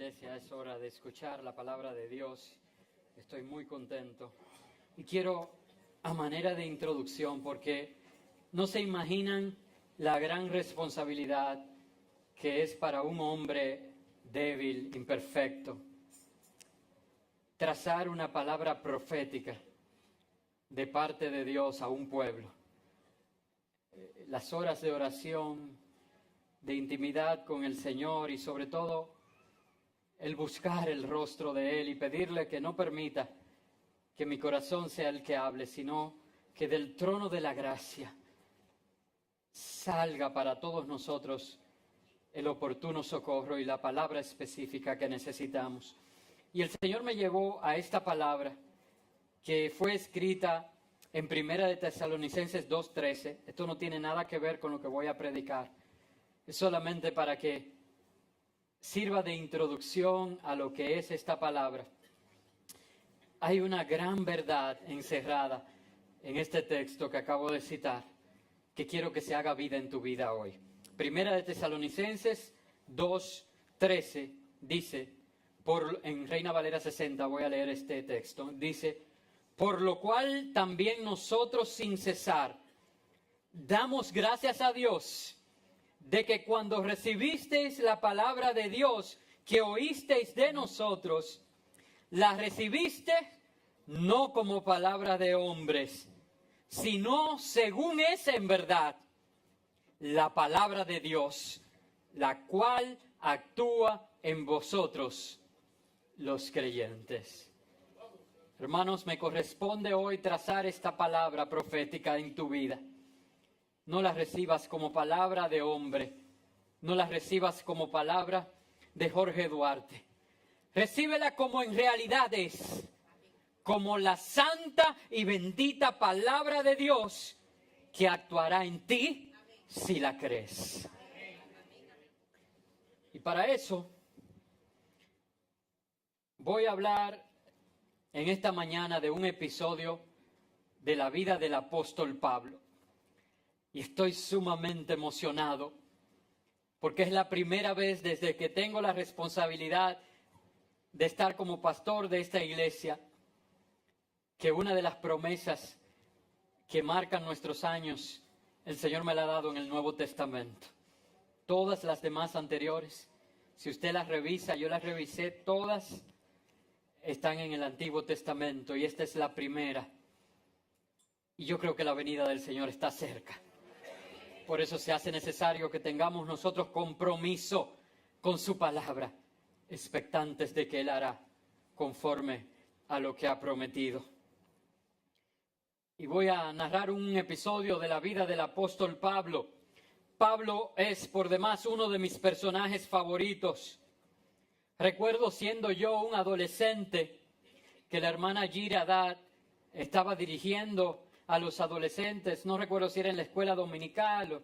iglesia, es hora de escuchar la palabra de Dios. Estoy muy contento. Y quiero, a manera de introducción, porque no se imaginan la gran responsabilidad que es para un hombre débil, imperfecto, trazar una palabra profética de parte de Dios a un pueblo. Las horas de oración, de intimidad con el Señor y sobre todo el buscar el rostro de Él y pedirle que no permita que mi corazón sea el que hable, sino que del trono de la gracia salga para todos nosotros el oportuno socorro y la palabra específica que necesitamos. Y el Señor me llevó a esta palabra que fue escrita en Primera de Tesalonicenses 2:13. Esto no tiene nada que ver con lo que voy a predicar. Es solamente para que sirva de introducción a lo que es esta palabra. Hay una gran verdad encerrada en este texto que acabo de citar, que quiero que se haga vida en tu vida hoy. Primera de Tesalonicenses 2:13 dice, en Reina Valera 60 voy a leer este texto, dice: por lo cual también nosotros sin cesar damos gracias a Dios de que cuando recibisteis la palabra de Dios que oísteis de nosotros, la recibiste no como palabra de hombres, sino según es en verdad la palabra de Dios, la cual actúa en vosotros los creyentes. Hermanos, me corresponde hoy trazar esta palabra profética en tu vida. No la recibas como palabra de hombre, no la recibas como palabra de Jorge Duarte. Recíbela como en realidad es, como la santa y bendita palabra de Dios que actuará en ti si la crees. Y para eso voy a hablar en esta mañana de un episodio de la vida del apóstol Pablo. Y estoy sumamente emocionado porque es la primera vez desde que tengo la responsabilidad de estar como pastor de esta iglesia que una de las promesas que marcan nuestros años, el Señor me la ha dado en el Nuevo Testamento. Todas las demás anteriores, si usted las revisa, yo las revisé, todas están en el Antiguo Testamento y esta es la primera. Y yo creo que la venida del Señor está cerca. Por eso se hace necesario que tengamos nosotros compromiso con su palabra, expectantes de que Él hará conforme a lo que ha prometido. Y voy a narrar un episodio de la vida del apóstol Pablo. Pablo es por demás uno de mis personajes favoritos. Recuerdo siendo yo un adolescente que la hermana Gira Haddad estaba dirigiendo a los adolescentes, no recuerdo si era en la escuela dominical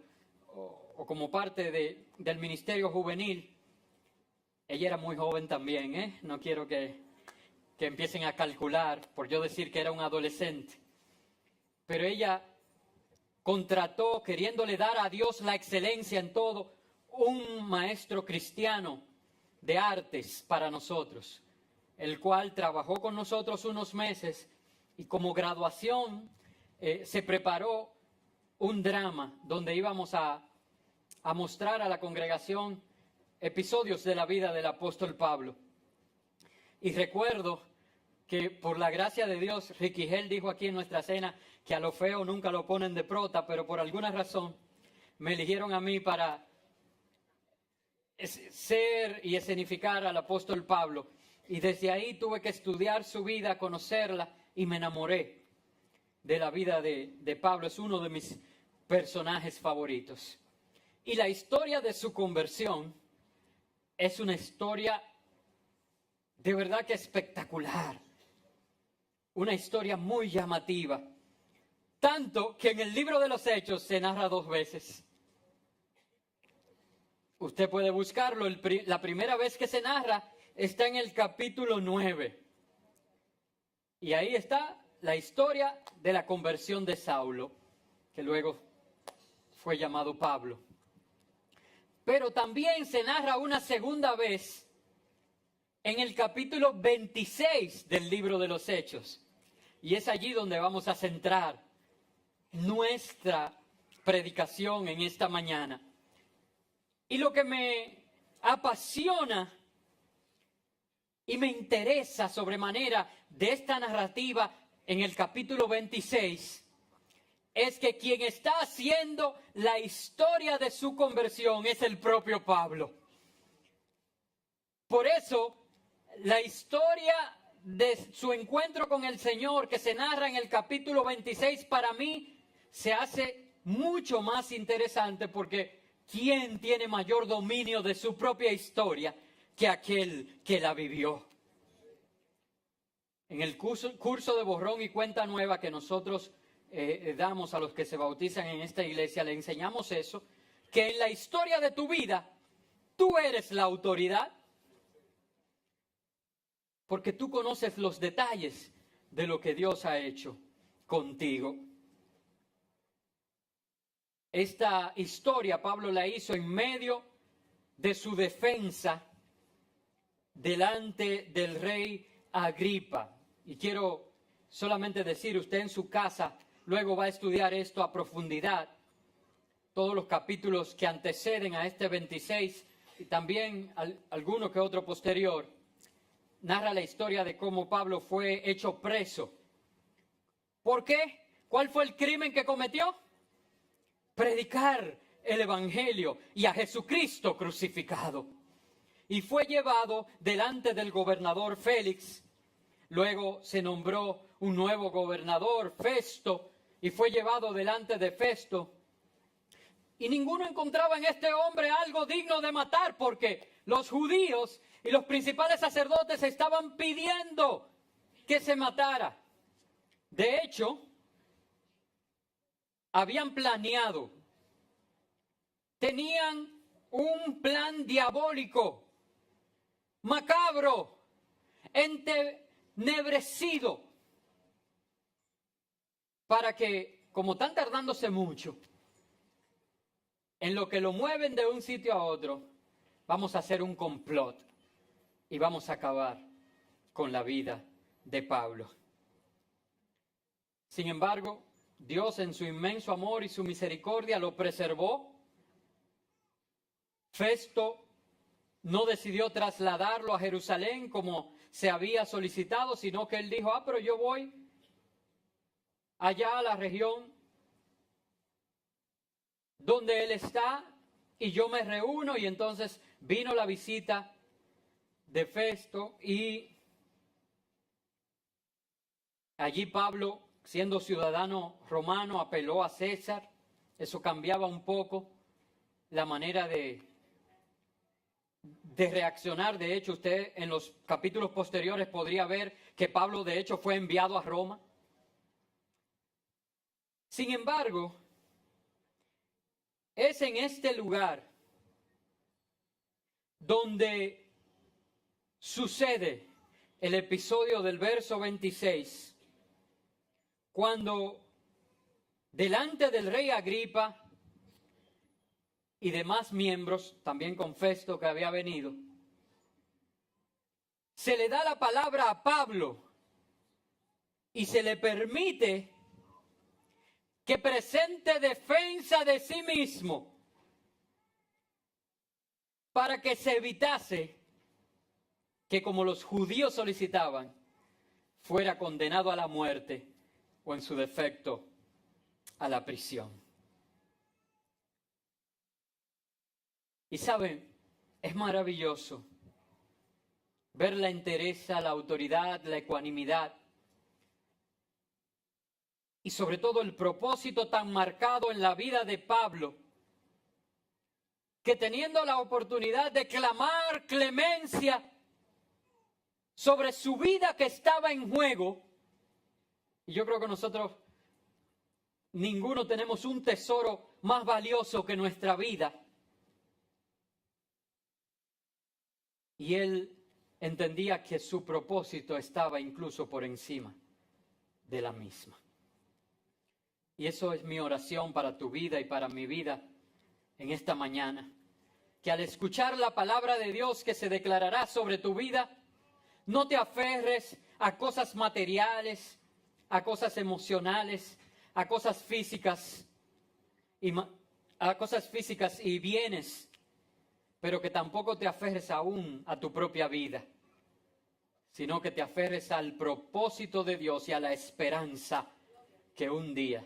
o como parte del ministerio juvenil. Ella era muy joven también, no quiero que empiecen a calcular por yo decir que era un adolescente. Pero ella contrató, queriéndole dar a Dios la excelencia en todo, un maestro cristiano de artes para nosotros, el cual trabajó con nosotros unos meses y como graduación se preparó un drama donde íbamos a mostrar a la congregación episodios de la vida del apóstol Pablo. Y recuerdo que por la gracia de Dios, Ricky Hell dijo aquí en nuestra cena que a lo feo nunca lo ponen de prota, pero por alguna razón me eligieron a mí para ser y escenificar al apóstol Pablo. Y desde ahí tuve que estudiar su vida, conocerla y me enamoré de la vida de Pablo. Es uno de mis personajes favoritos. Y la historia de su conversión es una historia de verdad que espectacular. Una historia muy llamativa. Tanto que en el libro de los Hechos se narra 2 veces. Usted puede buscarlo. La primera vez que se narra está en el capítulo 9. Y ahí está la historia de la conversión de Saulo, que luego fue llamado Pablo. Pero también se narra una segunda vez en el capítulo 26 del libro de los Hechos. Y es allí donde vamos a centrar nuestra predicación en esta mañana. Y lo que me apasiona y me interesa sobremanera de esta narrativa en el capítulo 26 es que quien está haciendo la historia de su conversión es el propio Pablo. Por eso, la historia de su encuentro con el Señor que se narra en el capítulo 26 para mí se hace mucho más interesante, porque ¿quién tiene mayor dominio de su propia historia que aquel que la vivió? En el curso de borrón y cuenta nueva que nosotros damos a los que se bautizan en esta iglesia, le enseñamos eso, que en la historia de tu vida tú eres la autoridad, porque tú conoces los detalles de lo que Dios ha hecho contigo. Esta historia Pablo la hizo en medio de su defensa delante del rey Agripa. Y quiero solamente decir, usted en su casa luego va a estudiar esto a profundidad, todos los capítulos que anteceden a este 26 y también alguno que otro posterior, narra la historia de cómo Pablo fue hecho preso. ¿Por qué? ¿Cuál fue el crimen que cometió? Predicar el Evangelio y a Jesucristo crucificado. Y fue llevado delante del gobernador Félix. Luego se nombró un nuevo gobernador, Festo, y fue llevado delante de Festo. Y ninguno encontraba en este hombre algo digno de matar, porque los judíos y los principales sacerdotes estaban pidiendo que se matara. De hecho, habían planeado, tenían un plan diabólico, macabro, entenebrecido, para que, como están tardándose mucho, en lo que lo mueven de un sitio a otro, vamos a hacer un complot y vamos a acabar con la vida de Pablo. Sin embargo, Dios en su inmenso amor y su misericordia lo preservó. Festo no decidió trasladarlo a Jerusalén como se había solicitado, sino que él dijo, pero yo voy allá a la región donde él está y yo me reúno. Y entonces vino la visita de Festo y allí Pablo, siendo ciudadano romano, apeló a César. Eso cambiaba un poco la manera de reaccionar. De hecho, usted en los capítulos posteriores podría ver que Pablo de hecho fue enviado a Roma. Sin embargo, es en este lugar donde sucede el episodio del verso 26, cuando delante del rey Agripa y demás miembros, también con Festo que había venido, se le da la palabra a Pablo y se le permite que presente defensa de sí mismo para que se evitase que, como los judíos solicitaban, fuera condenado a la muerte o, en su defecto, a la prisión. Y saben, es maravilloso ver la entereza, la autoridad, la ecuanimidad y sobre todo el propósito tan marcado en la vida de Pablo, que teniendo la oportunidad de clamar clemencia sobre su vida que estaba en juego, y yo creo que nosotros ninguno tenemos un tesoro más valioso que nuestra vida, y él entendía que su propósito estaba incluso por encima de la misma. Y eso es mi oración para tu vida y para mi vida en esta mañana, que al escuchar la palabra de Dios que se declarará sobre tu vida, No te aferres a cosas materiales, a cosas emocionales, a cosas físicas y bienes, pero que tampoco te aferres aún a tu propia vida, sino que te aferres al propósito de Dios y a la esperanza que un día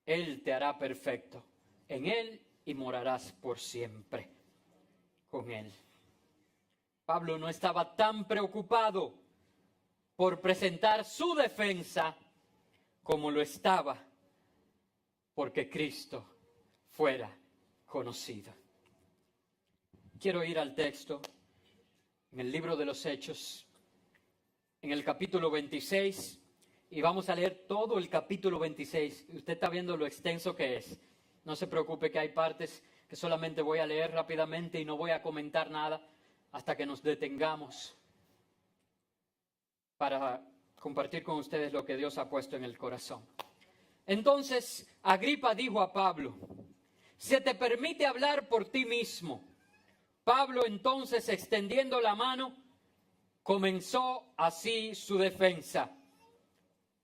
Él te hará perfecto en Él y morarás por siempre con Él. Pablo no estaba tan preocupado por presentar su defensa como lo estaba porque Cristo fuera conocido. Quiero ir al texto en el libro de los Hechos, en el capítulo 26, y vamos a leer todo el capítulo 26. Usted está viendo lo extenso que es. No se preocupe que hay partes que solamente voy a leer rápidamente y no voy a comentar nada hasta que nos detengamos para compartir con ustedes lo que Dios ha puesto en el corazón. Entonces, Agripa dijo a Pablo: ¿se te permite hablar por ti mismo? Pablo entonces, extendiendo la mano, comenzó así su defensa.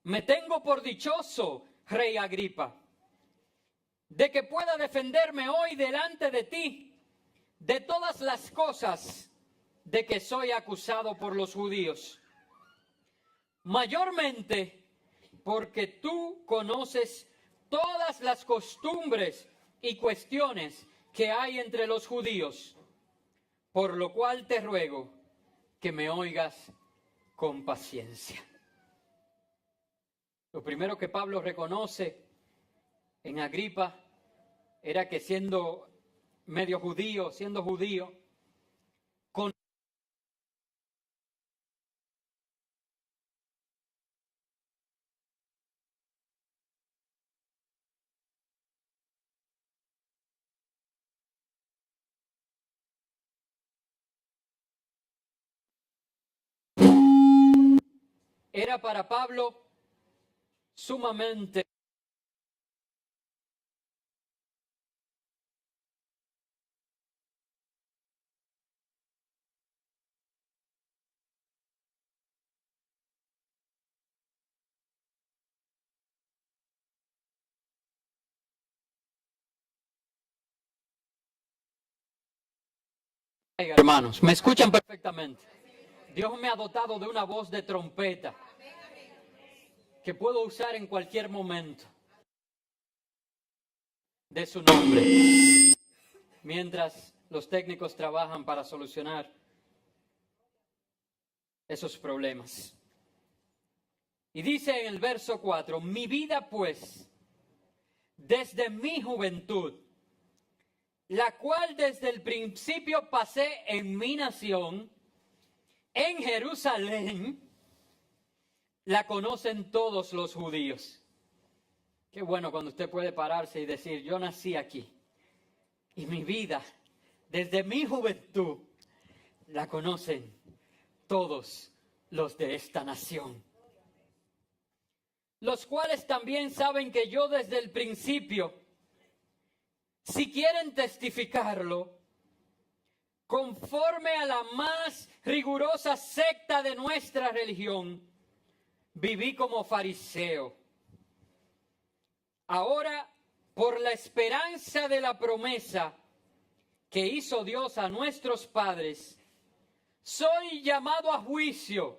Me tengo por dichoso, rey Agripa, de que pueda defenderme hoy delante de ti de todas las cosas de que soy acusado por los judíos. Mayormente porque tú conoces todas las costumbres y cuestiones que hay entre los judíos, por lo cual te ruego que me oigas con paciencia. Lo primero que Pablo reconoce en Agripa era que siendo judío, era para Pablo sumamente hermanos, me escuchan perfectamente. Dios me ha dotado de una voz de trompeta que puedo usar en cualquier momento de su nombre, mientras los técnicos trabajan para solucionar esos problemas. Y dice en el verso 4, mi vida pues, desde mi juventud, la cual desde el principio pasé en mi nación, en Jerusalén, la conocen todos los judíos. Qué bueno cuando usted puede pararse y decir, yo nací aquí, y mi vida, desde mi juventud, la conocen todos los de esta nación. Los cuales también saben que yo desde el principio, si quieren testificarlo, conforme a la más rigurosa secta de nuestra religión, viví como fariseo. Ahora, por la esperanza de la promesa que hizo Dios a nuestros padres, soy llamado a juicio,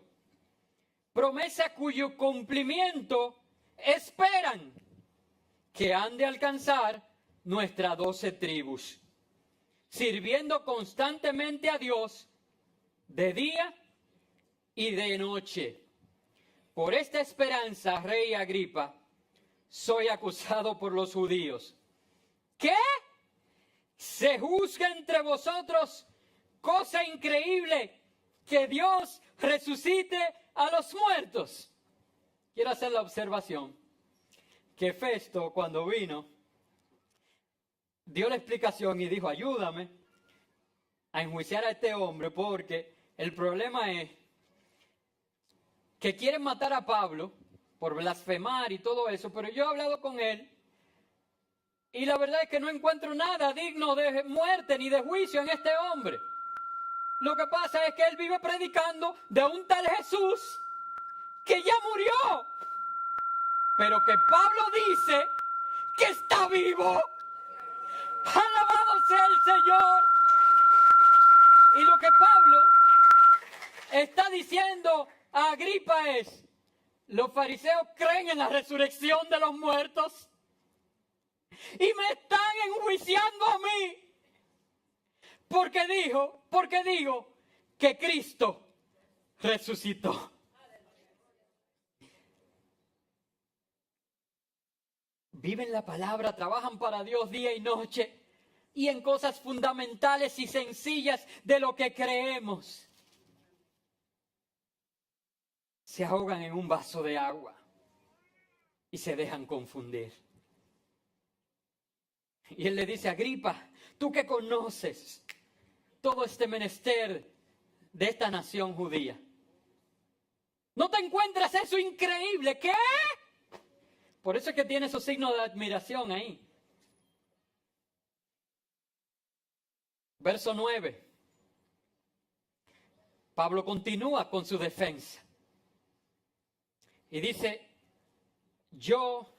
promesa cuyo cumplimiento esperan que han de alcanzar nuestras 12 tribus, sirviendo constantemente a Dios de día y de noche. Por esta esperanza, rey Agripa, soy acusado por los judíos. ¿Qué? ¿Se juzga entre vosotros cosa increíble que Dios resucite a los muertos? Quiero hacer la observación que Festo, cuando vino, dio la explicación y dijo, ayúdame a enjuiciar a este hombre, porque el problema es que quieren matar a Pablo por blasfemar y todo eso, pero yo he hablado con él y la verdad es que no encuentro nada digno de muerte ni de juicio en este hombre. Lo que pasa es que él vive predicando de un tal Jesús que ya murió, pero que Pablo dice que está vivo. Alabado sea el Señor. Y lo que Pablo está diciendo a Agripa es: los fariseos creen en la resurrección de los muertos y me están enjuiciando a mí porque digo que Cristo resucitó. Viven la palabra, trabajan para Dios día y noche y en cosas fundamentales y sencillas de lo que creemos. Se ahogan en un vaso de agua y se dejan confundir. Y él le dice: Agripa, tú que conoces todo este menester de esta nación judía, ¿no te encuentras eso increíble? ¿Qué? Por eso es que tiene esos signos de admiración ahí. Verso 9. Pablo continúa con su defensa. Y dice: yo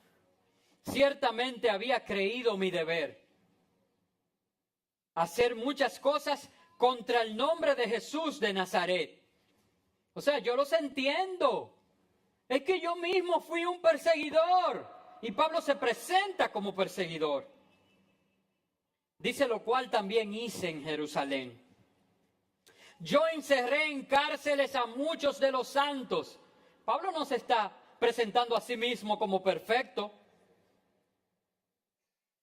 ciertamente había creído mi deber hacer muchas cosas contra el nombre de Jesús de Nazaret. O sea, yo los entiendo. Es que yo mismo fui un perseguidor. Y Pablo se presenta como perseguidor. Dice: lo cual también hice en Jerusalén. Yo encerré en cárceles a muchos de los santos. Pablo no se está presentando a sí mismo como perfecto.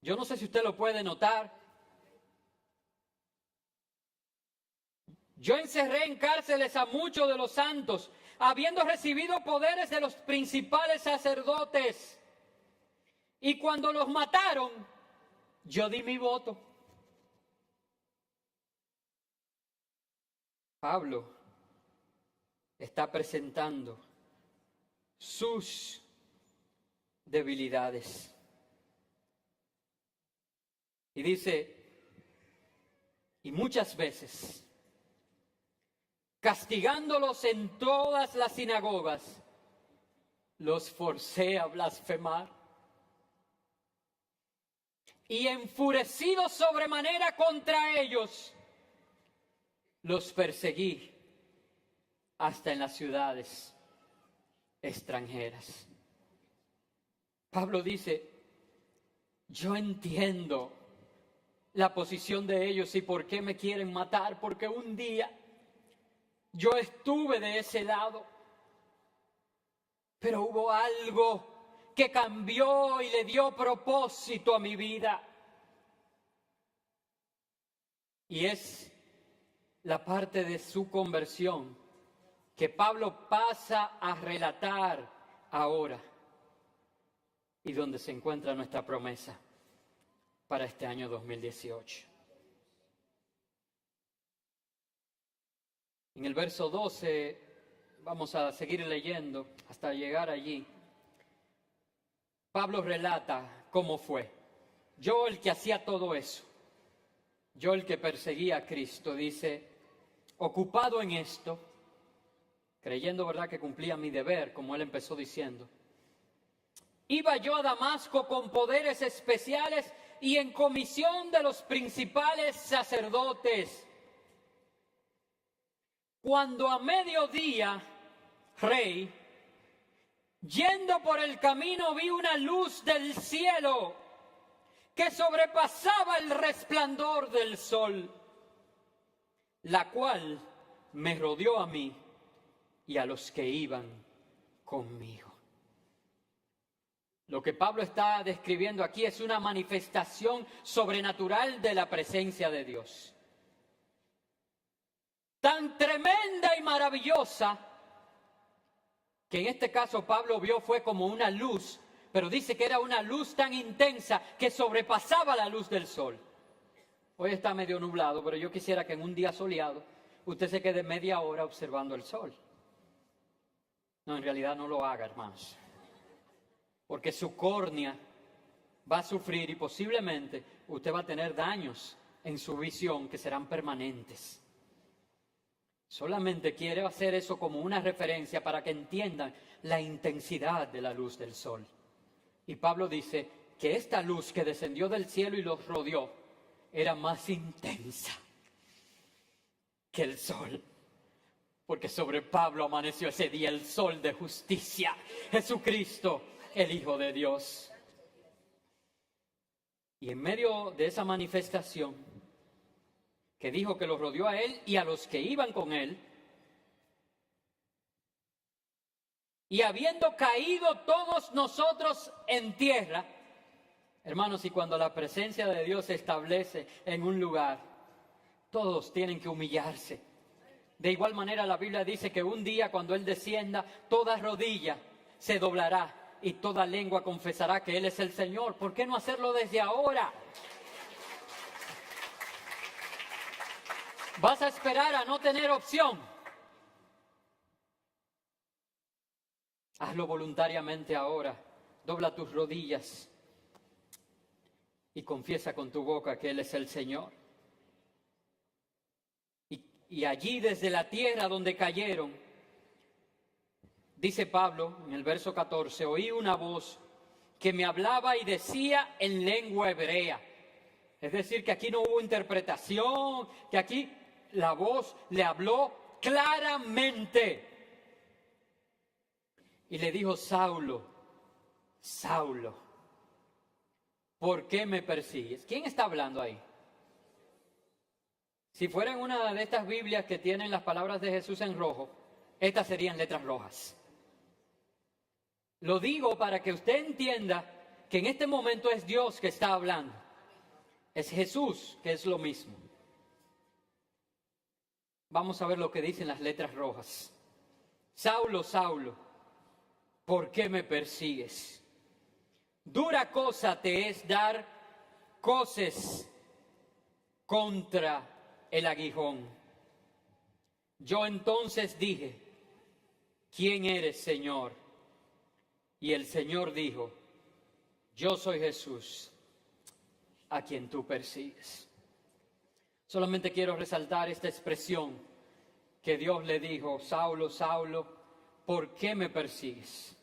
Yo no sé si usted lo puede notar. Yo encerré en cárceles a muchos de los santos, habiendo recibido poderes de los principales sacerdotes. Y cuando los mataron, yo di mi voto. Pablo está presentando sus debilidades. Y dice: y muchas veces, castigándolos en todas las sinagogas, los forcé a blasfemar. Y enfurecido sobremanera contra ellos, los perseguí hasta en las ciudades extranjeras. Pablo dice: yo entiendo la posición de ellos y por qué me quieren matar, porque un día yo estuve de ese lado, pero hubo algo que cambió y le dio propósito a mi vida. Y es la parte de su conversión que Pablo pasa a relatar ahora y donde se encuentra nuestra promesa para este año 2018. En el verso 12, vamos a seguir leyendo hasta llegar allí. Pablo relata cómo fue. Yo el que hacía todo eso, yo el que perseguía a Cristo, dice, ocupado en esto, creyendo, ¿verdad?, que cumplía mi deber, como él empezó diciendo. Iba yo a Damasco con poderes especiales y en comisión de los principales sacerdotes. Cuando a mediodía, rey, yendo por el camino vi una luz del cielo que sobrepasaba el resplandor del sol, la cual me rodeó a mí y a los que iban conmigo. Lo que Pablo está describiendo aquí es una manifestación sobrenatural de la presencia de Dios. Tan tremenda y maravillosa que en este caso Pablo vio fue como una luz, pero dice que era una luz tan intensa que sobrepasaba la luz del sol. Hoy está medio nublado, pero yo quisiera que en un día soleado usted se quede media hora observando el sol. No, en realidad no lo haga, hermanos, porque su córnea va a sufrir y posiblemente usted va a tener daños en su visión que serán permanentes. Solamente quiero hacer eso como una referencia para que entiendan la intensidad de la luz del sol. Y Pablo dice que esta luz que descendió del cielo y los rodeó era más intensa que el sol. Porque sobre Pablo amaneció ese día el sol de justicia, Jesucristo, el Hijo de Dios. Y en medio de esa manifestación, que dijo que los rodeó a él y a los que iban con él, y habiendo caído todos nosotros en tierra, hermanos, y cuando la presencia de Dios se establece en un lugar, todos tienen que humillarse. De igual manera la Biblia dice que un día cuando Él descienda, toda rodilla se doblará y toda lengua confesará que Él es el Señor. ¿Por qué no hacerlo desde ahora? ¿Vas a esperar a no tener opción? Hazlo voluntariamente ahora. Dobla tus rodillas y confiesa con tu boca que Él es el Señor. Y allí desde la tierra donde cayeron, dice Pablo en el verso 14, oí una voz que me hablaba y decía en lengua hebrea. Es decir, que aquí no hubo interpretación, que aquí la voz le habló claramente. Y le dijo, Saulo, Saulo, ¿por qué me persigues? ¿Quién está hablando ahí? Si fuera en una de estas Biblias que tienen las palabras de Jesús en rojo, estas serían letras rojas. Lo digo para que usted entienda que en este momento es Dios que está hablando. Es Jesús, que es lo mismo. Vamos a ver lo que dicen las letras rojas. Saulo, Saulo, ¿por qué me persigues? Dura cosa te es dar coces contra el aguijón. Yo entonces dije, ¿quién eres, Señor? Y el Señor dijo, yo soy Jesús, a quien tú persigues. Solamente quiero resaltar esta expresión que Dios le dijo, Saulo, Saulo, ¿por qué me persigues?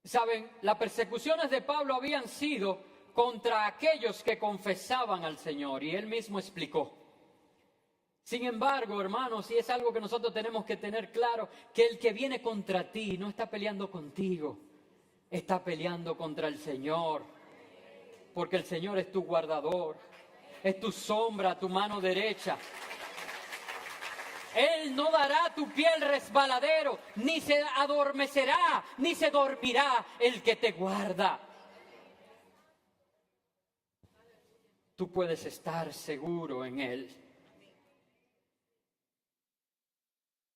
Saben, las persecuciones de Pablo habían sido contra aquellos que confesaban al Señor, y él mismo explicó. Sin embargo, hermanos, y es algo que nosotros tenemos que tener claro, que el que viene contra ti no está peleando contigo, está peleando contra el Señor, porque el Señor es tu guardador, es tu sombra, tu mano derecha. Él no dará tu pie al resbaladero, ni se adormecerá, ni se dormirá el que te guarda. Tú puedes estar seguro en Él.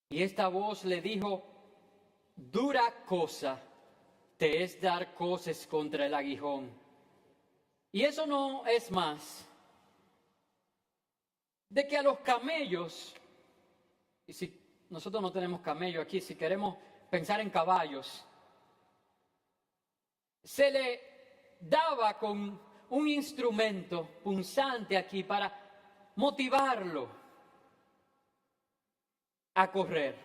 Y esta voz le dijo, dura cosa te es dar coces contra el aguijón. Y eso no es más de que a los camellos, y si nosotros no tenemos camello aquí, si queremos pensar en caballos, se le daba con un instrumento punzante aquí para motivarlo a correr.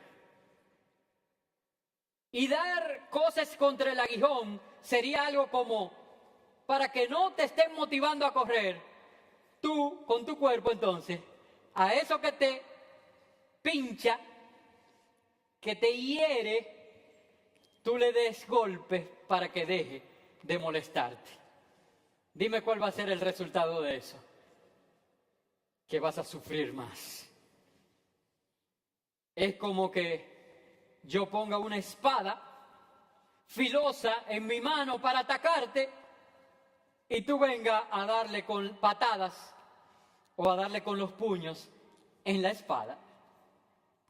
Y dar cosas contra el aguijón sería algo como, para que no te estén motivando a correr, tú con tu cuerpo entonces, a eso que te pincha, que te hiere, tú le des golpes para que deje de molestarte. Dime cuál va a ser el resultado de eso. Que vas a sufrir más. Es como que yo ponga una espada filosa en mi mano para atacarte y tú vengas a darle con patadas o a darle con los puños en la espada.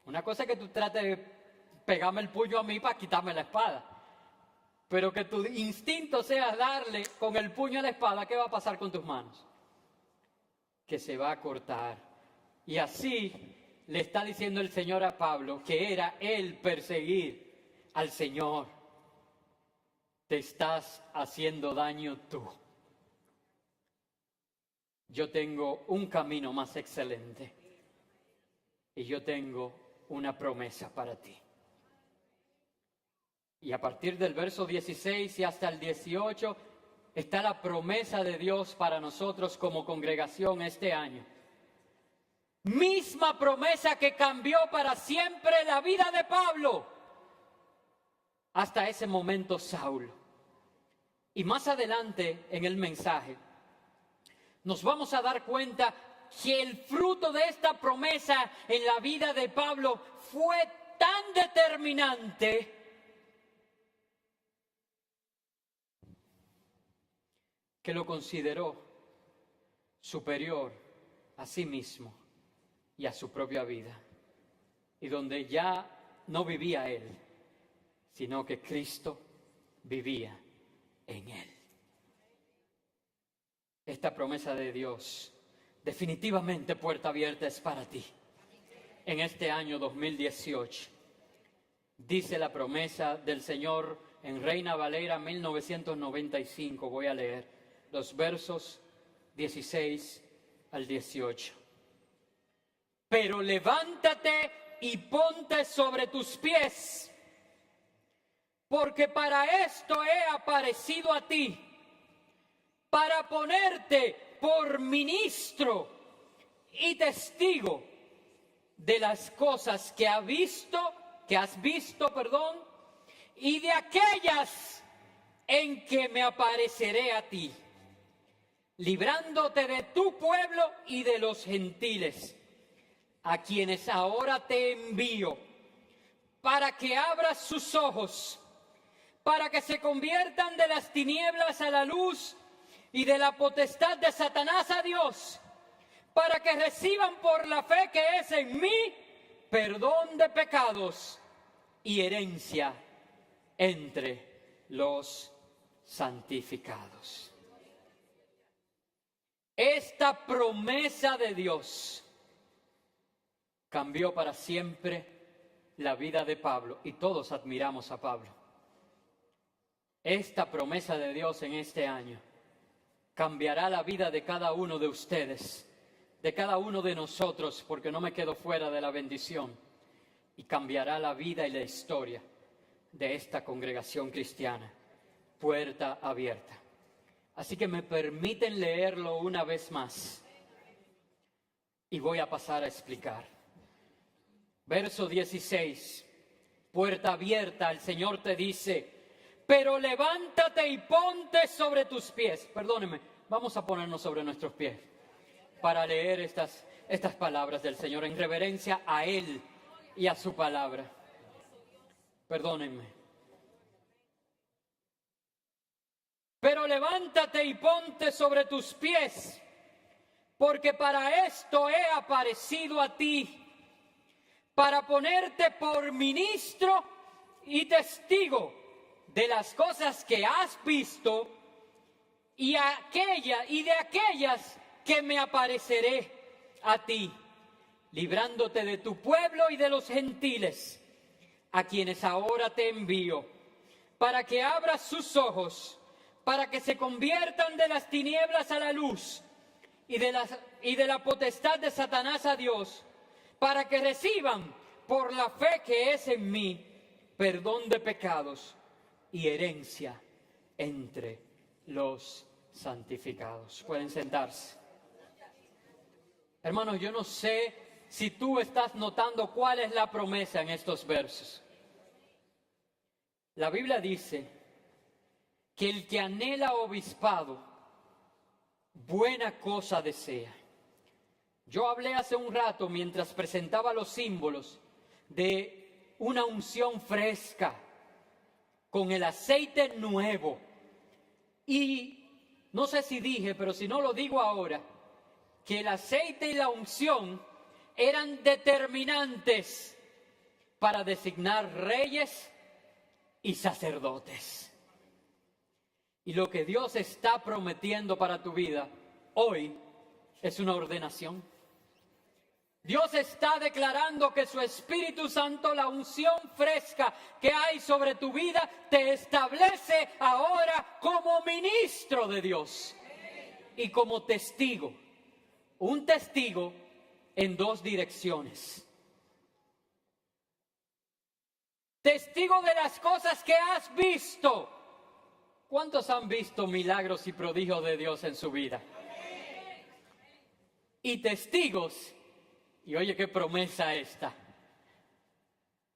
Una cosa es que tú trates de pegarme el puño a mí para quitarme la espada, pero que tu instinto sea darle con el puño a la espada, ¿qué va a pasar con tus manos? Que se va a cortar. Y así le está diciendo el Señor a Pablo que era él perseguir al Señor. Te estás haciendo daño tú. Yo tengo un camino más excelente. y yo tengo una promesa para ti. Y a partir del verso 16 y hasta el 18 está la promesa de Dios para nosotros como congregación este año. Misma promesa que cambió para siempre la vida de Pablo. Hasta ese momento Saulo. Y más adelante en el mensaje nos vamos a dar cuenta que el fruto de esta promesa en la vida de Pablo fue tan determinante que lo consideró superior a sí mismo y a su propia vida, y donde ya no vivía él, sino que Cristo vivía en él. Esta promesa de Dios, definitivamente puerta abierta es para ti. En este año 2018, dice la promesa del Señor en Reina Valera 1995, voy a leer los versos 16 al 18. Pero levántate y ponte sobre tus pies, porque para esto he aparecido a ti, para ponerte por ministro y testigo de las cosas que has visto, y de aquellas en que me apareceré a ti, librándote de tu pueblo y de los gentiles, a quienes ahora te envío, para que abras sus ojos, para que se conviertan de las tinieblas a la luz y de la potestad de Satanás a Dios, para que reciban por la fe que es en mí perdón de pecados y herencia entre los santificados. Esta promesa de Dios cambió para siempre la vida de Pablo, y todos admiramos a Pablo. Esta promesa de Dios en este año cambiará la vida de cada uno de ustedes, de cada uno de nosotros, porque no me quedo fuera de la bendición, y cambiará la vida y la historia de esta congregación cristiana, Puerta Abierta. Así que me permiten leerlo una vez más y voy a pasar a explicar. Verso 16, puerta abierta, el Señor te dice, pero levántate y ponte sobre tus pies. Perdónenme, vamos a ponernos sobre nuestros pies para leer estas palabras del Señor en reverencia a Él y a su palabra. Perdónenme. Pero levántate y ponte sobre tus pies, porque para esto he aparecido a ti, para ponerte por ministro y testigo de las cosas que has visto y de aquellas que me apareceré a ti, librándote de tu pueblo y de los gentiles, a quienes ahora te envío, para que abras sus ojos, para que se conviertan de las tinieblas a la luz y de la potestad de Satanás a Dios, para que reciban por la fe que es en mí perdón de pecados y herencia entre los santificados. Pueden sentarse. Hermanos, yo no sé si tú estás notando cuál es la promesa en estos versos. La Biblia dice que el que anhela obispado, buena cosa desea. Yo hablé hace un rato, mientras presentaba los símbolos, de una unción fresca, con el aceite nuevo. Y no sé si dije, pero si no lo digo ahora, que el aceite y la unción eran determinantes para designar reyes y sacerdotes. Y lo que Dios está prometiendo para tu vida hoy es una ordenación. Dios está declarando que su Espíritu Santo, la unción fresca que hay sobre tu vida, te establece ahora como ministro de Dios y como testigo. Un testigo en dos direcciones. testigo de las cosas que has visto. ¿Cuántos han visto milagros y prodigios de Dios en su vida? Y testigos, y oye qué promesa esta,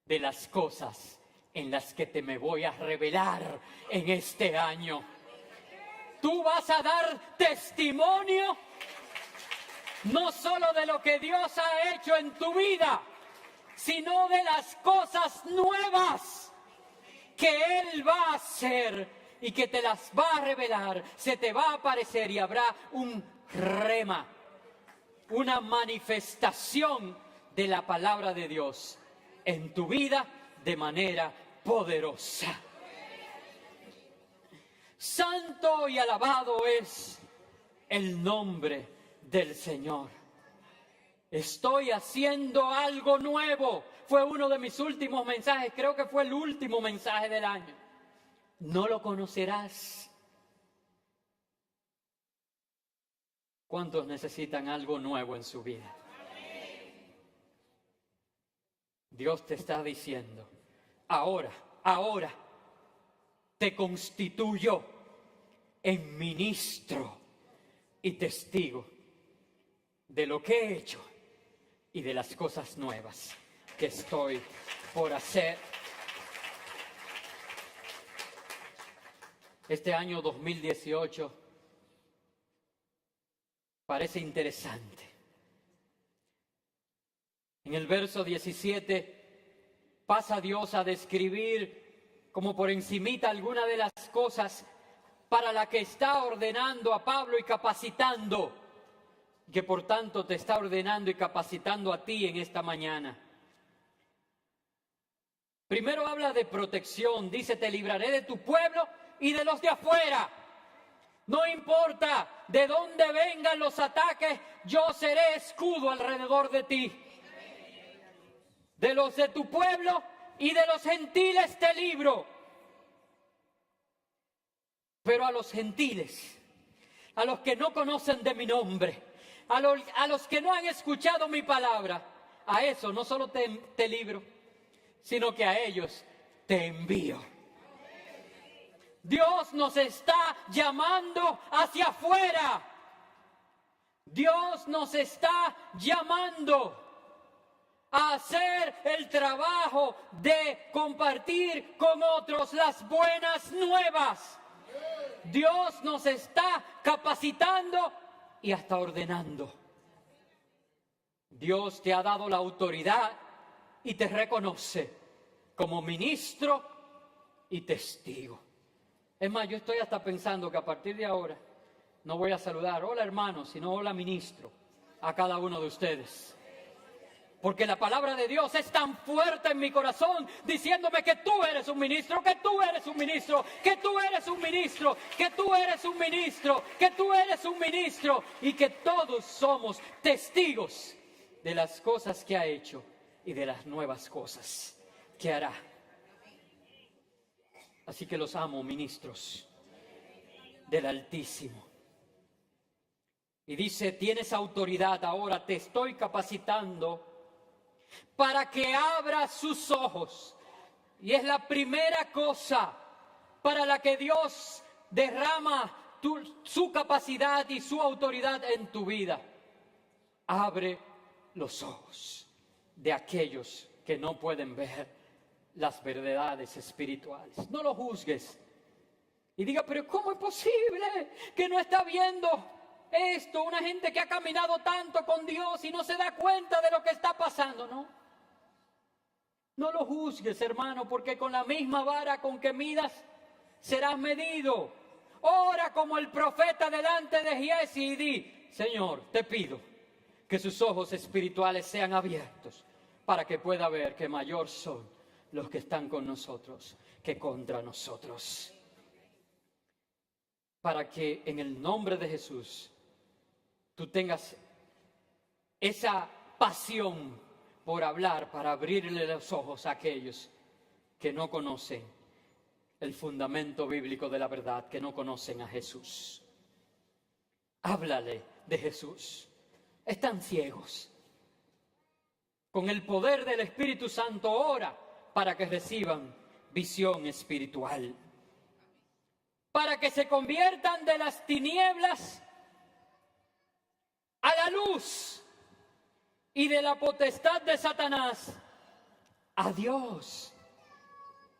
de las cosas en las que te me voy a revelar en este año. Tú vas a dar testimonio no solo de lo que Dios ha hecho en tu vida, sino de las cosas nuevas que Él va a hacer y que te las va a revelar. Se te va a aparecer y habrá un rema, una manifestación de la palabra de Dios en tu vida de manera poderosa. Santo y alabado es el nombre del Señor. Estoy haciendo algo nuevo. Fue uno de mis últimos mensajes, creo que fue el último mensaje del año. No lo conocerás. ¿Cuántos necesitan algo nuevo en su vida? Dios te está diciendo, ahora, te constituyo en ministro y testigo de lo que he hecho y de las cosas nuevas que estoy por hacer. Este año 2018 parece interesante. En el verso 17 pasa Dios a describir como por encimita alguna de las cosas para la que está ordenando a Pablo y capacitando, que por tanto te está ordenando y capacitando a ti en esta mañana. Primero habla de protección, dice, te libraré de tu pueblo y de los de afuera. No importa de dónde vengan los ataques, yo seré escudo alrededor de ti. De los de tu pueblo y de los gentiles te libro. Pero a los gentiles, a los que no conocen de mi nombre, a los que no han escuchado mi palabra, a eso no solo te libro, sino que a ellos te envío. Dios nos está llamando hacia afuera. Dios nos está llamando a hacer el trabajo de compartir con otros las buenas nuevas. Dios nos está capacitando y hasta ordenando. Dios te ha dado la autoridad y te reconoce como ministro y testigo. Es más, yo estoy hasta pensando que a partir de ahora no voy a saludar hola hermano, sino hola ministro a cada uno de ustedes. Porque la palabra de Dios es tan fuerte en mi corazón, diciéndome que tú eres un ministro, que tú eres un ministro, que tú eres un ministro, que tú eres un ministro, que tú eres un ministro, y que todos somos testigos de las cosas que ha hecho y de las nuevas cosas que hará. Así que los amo, ministros del Altísimo. Y dice, tienes autoridad ahora, te estoy capacitando para que abra sus ojos. Y es la primera cosa para la que Dios derrama su capacidad y su autoridad en tu vida. Abre los ojos de aquellos que no pueden ver las verdades espirituales. No lo juzgues y diga, pero ¿cómo es posible que no está viendo esto? Una gente que ha caminado tanto con Dios y no se da cuenta de lo que está pasando. No lo juzgues, hermano, porque con la misma vara con que midas serás medido. Ora como el profeta delante de Giesi y di, Señor, te pido que sus ojos espirituales sean abiertos para que pueda ver que mayor son los que están con nosotros que contra nosotros. Para que en el nombre de Jesús tú tengas esa pasión por hablar, para abrirle los ojos a aquellos que no conocen el fundamento bíblico de la verdad, que no conocen a Jesús. Háblale de Jesús. Están ciegos. Con el poder del Espíritu Santo ora para que reciban visión espiritual, para que se conviertan de las tinieblas a la luz y de la potestad de Satanás a Dios.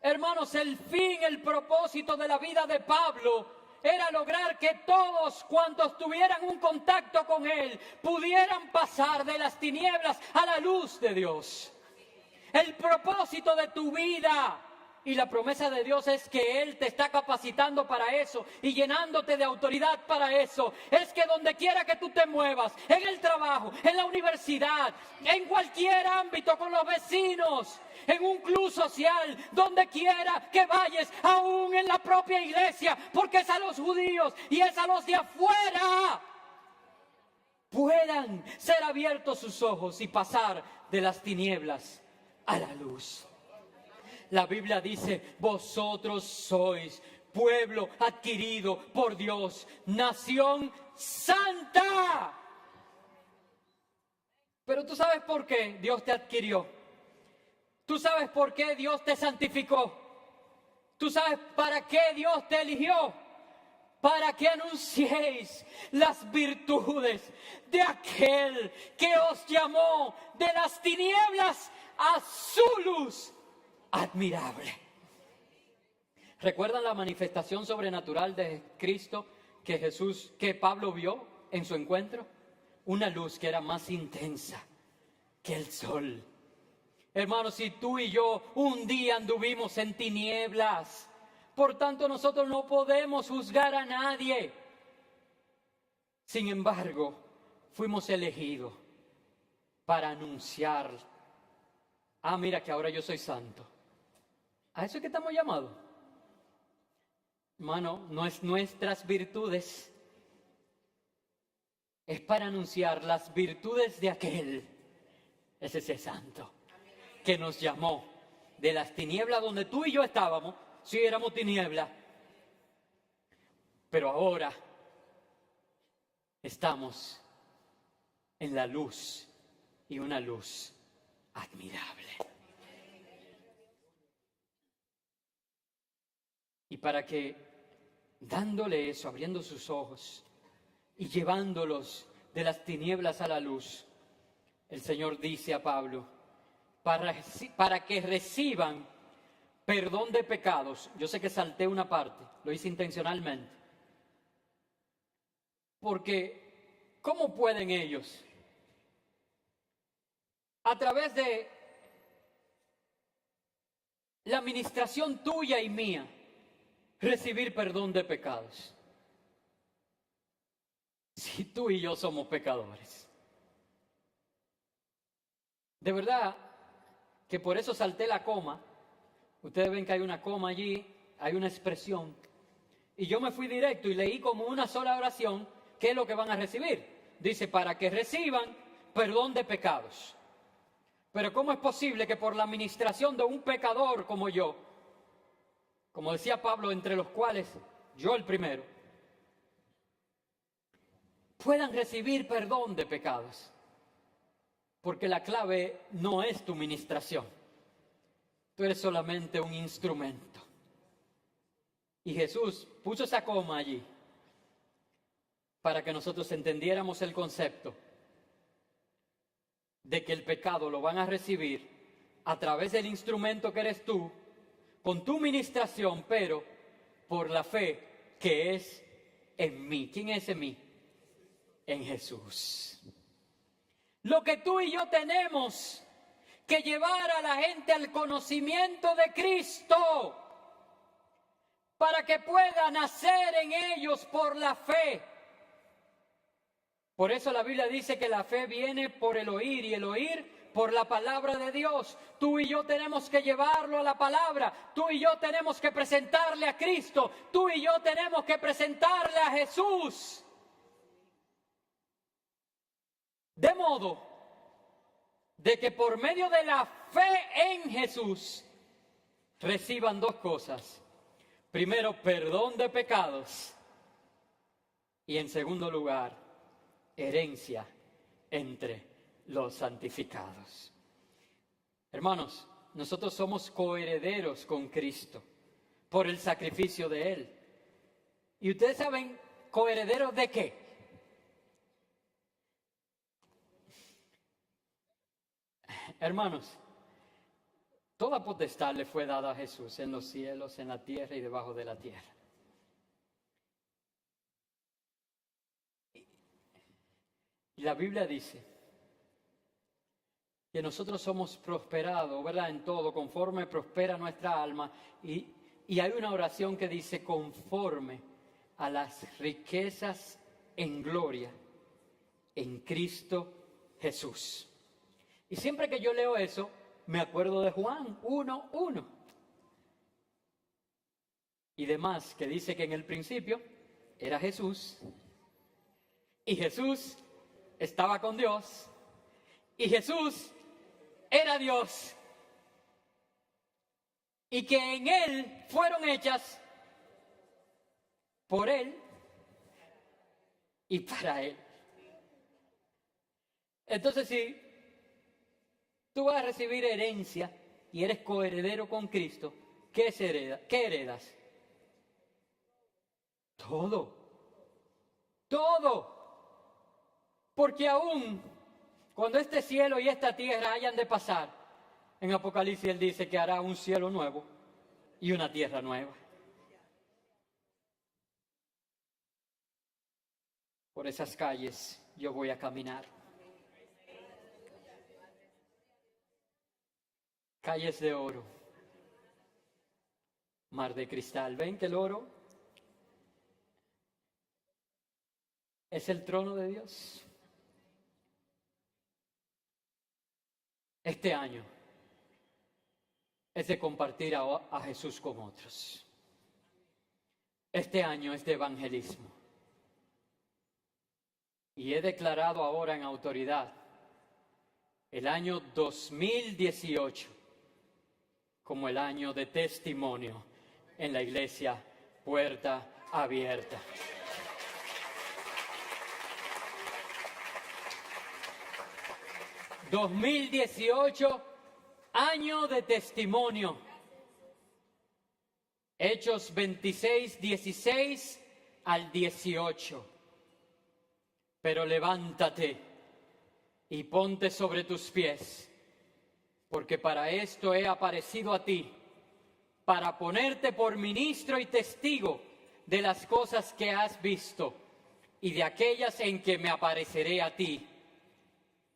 Hermanos, el fin, el propósito de la vida de Pablo era lograr que todos cuantos tuvieran un contacto con él pudieran pasar de las tinieblas a la luz de Dios. El propósito de tu vida y la promesa de Dios es que Él te está capacitando para eso y llenándote de autoridad para eso. Es que donde quiera que tú te muevas, en el trabajo, en la universidad, en cualquier ámbito, con los vecinos, en un club social, donde quiera que vayas, aún en la propia iglesia, porque es a los judíos y es a los de afuera, puedan ser abiertos sus ojos y pasar de las tinieblas a la luz. La Biblia dice, vosotros sois pueblo adquirido por Dios, nación santa. Pero tú sabes por qué Dios te adquirió. Tú sabes por qué Dios te santificó. Tú sabes para qué Dios te eligió. Para que anunciéis las virtudes de aquel que os llamó de las tinieblas a su luz admirable. ¿Recuerdan la manifestación sobrenatural de Cristo que Pablo vio en su encuentro? Una luz que era más intensa que el sol. Hermanos, si tú y yo un día anduvimos en tinieblas, por tanto nosotros no podemos juzgar a nadie. Sin embargo, fuimos elegidos para anunciar, mira que ahora yo soy santo. ¿A eso es que estamos llamados? Hermano, no es nuestras virtudes. Es para anunciar las virtudes de aquel, ese santo, que nos llamó de las tinieblas donde tú y yo estábamos. Sí, éramos tinieblas. Pero ahora estamos en la luz y una luz admirable. Y para que, dándole eso, abriendo sus ojos y llevándolos de las tinieblas a la luz, el Señor dice a Pablo, para que reciban perdón de pecados. Yo sé que salté una parte, lo hice intencionalmente. Porque, ¿cómo pueden ellos, a través de la administración tuya y mía, recibir perdón de pecados? Si tú y yo somos pecadores. De verdad que por eso salté la coma. Ustedes ven que hay una coma allí, hay una expresión. Y yo me fui directo y leí como una sola oración, ¿qué es lo que van a recibir? Dice, para que reciban perdón de pecados. Pero ¿cómo es posible que por la administración de un pecador como yo, como decía Pablo, entre los cuales yo el primero, puedan recibir perdón de pecados? Porque la clave no es tu ministración. Tú eres solamente un instrumento. Y Jesús puso esa coma allí para que nosotros entendiéramos el concepto de que el pecado lo van a recibir a través del instrumento que eres tú, con tu ministración, pero por la fe que es en mí. ¿Quién es en mí? En Jesús. Lo que tú y yo tenemos que llevar a la gente al conocimiento de Cristo, para que pueda nacer en ellos por la fe. Por eso la Biblia dice que la fe viene por el oír y el oír por la palabra de Dios. Tú y yo tenemos que llevarlo a la palabra. Tú y yo tenemos que presentarle a Cristo. Tú y yo tenemos que presentarle a Jesús. De modo de que por medio de la fe en Jesús reciban dos cosas. Primero, perdón de pecados. Y en segundo lugar, herencia entre los santificados. Hermanos, nosotros somos coherederos con Cristo por el sacrificio de Él. Y ustedes saben, ¿coherederos de qué? Hermanos, toda potestad le fue dada a Jesús en los cielos, en la tierra y debajo de la tierra. Y la Biblia dice que nosotros somos prosperados, ¿verdad? En todo, conforme prospera nuestra alma. Y hay una oración que dice, conforme a las riquezas en gloria en Cristo Jesús. Y siempre que yo leo eso, me acuerdo de Juan 1:1. Y demás, que dice que en el principio era Jesús. Y Jesús estaba con Dios. Y Jesús era Dios. Y que en Él fueron hechas por Él y para Él. Entonces, si tú vas a recibir herencia y eres coheredero con Cristo, ¿qué heredas? Todo. Todo. Porque aún cuando este cielo y esta tierra hayan de pasar, en Apocalipsis Él dice que hará un cielo nuevo y una tierra nueva. Por esas calles yo voy a caminar. Calles de oro, mar de cristal. ¿Ven que el oro es el trono de Dios? Este año es de compartir a Jesús con otros. Este año es de evangelismo. Y he declarado ahora en autoridad el año 2018 como el año de testimonio en la iglesia Puerta Abierta. ...2018, año de testimonio. Hechos 26, 16 al 18. Pero levántate y ponte sobre tus pies, porque para esto he aparecido a ti, para ponerte por ministro y testigo de las cosas que has visto y de aquellas en que me apareceré a ti,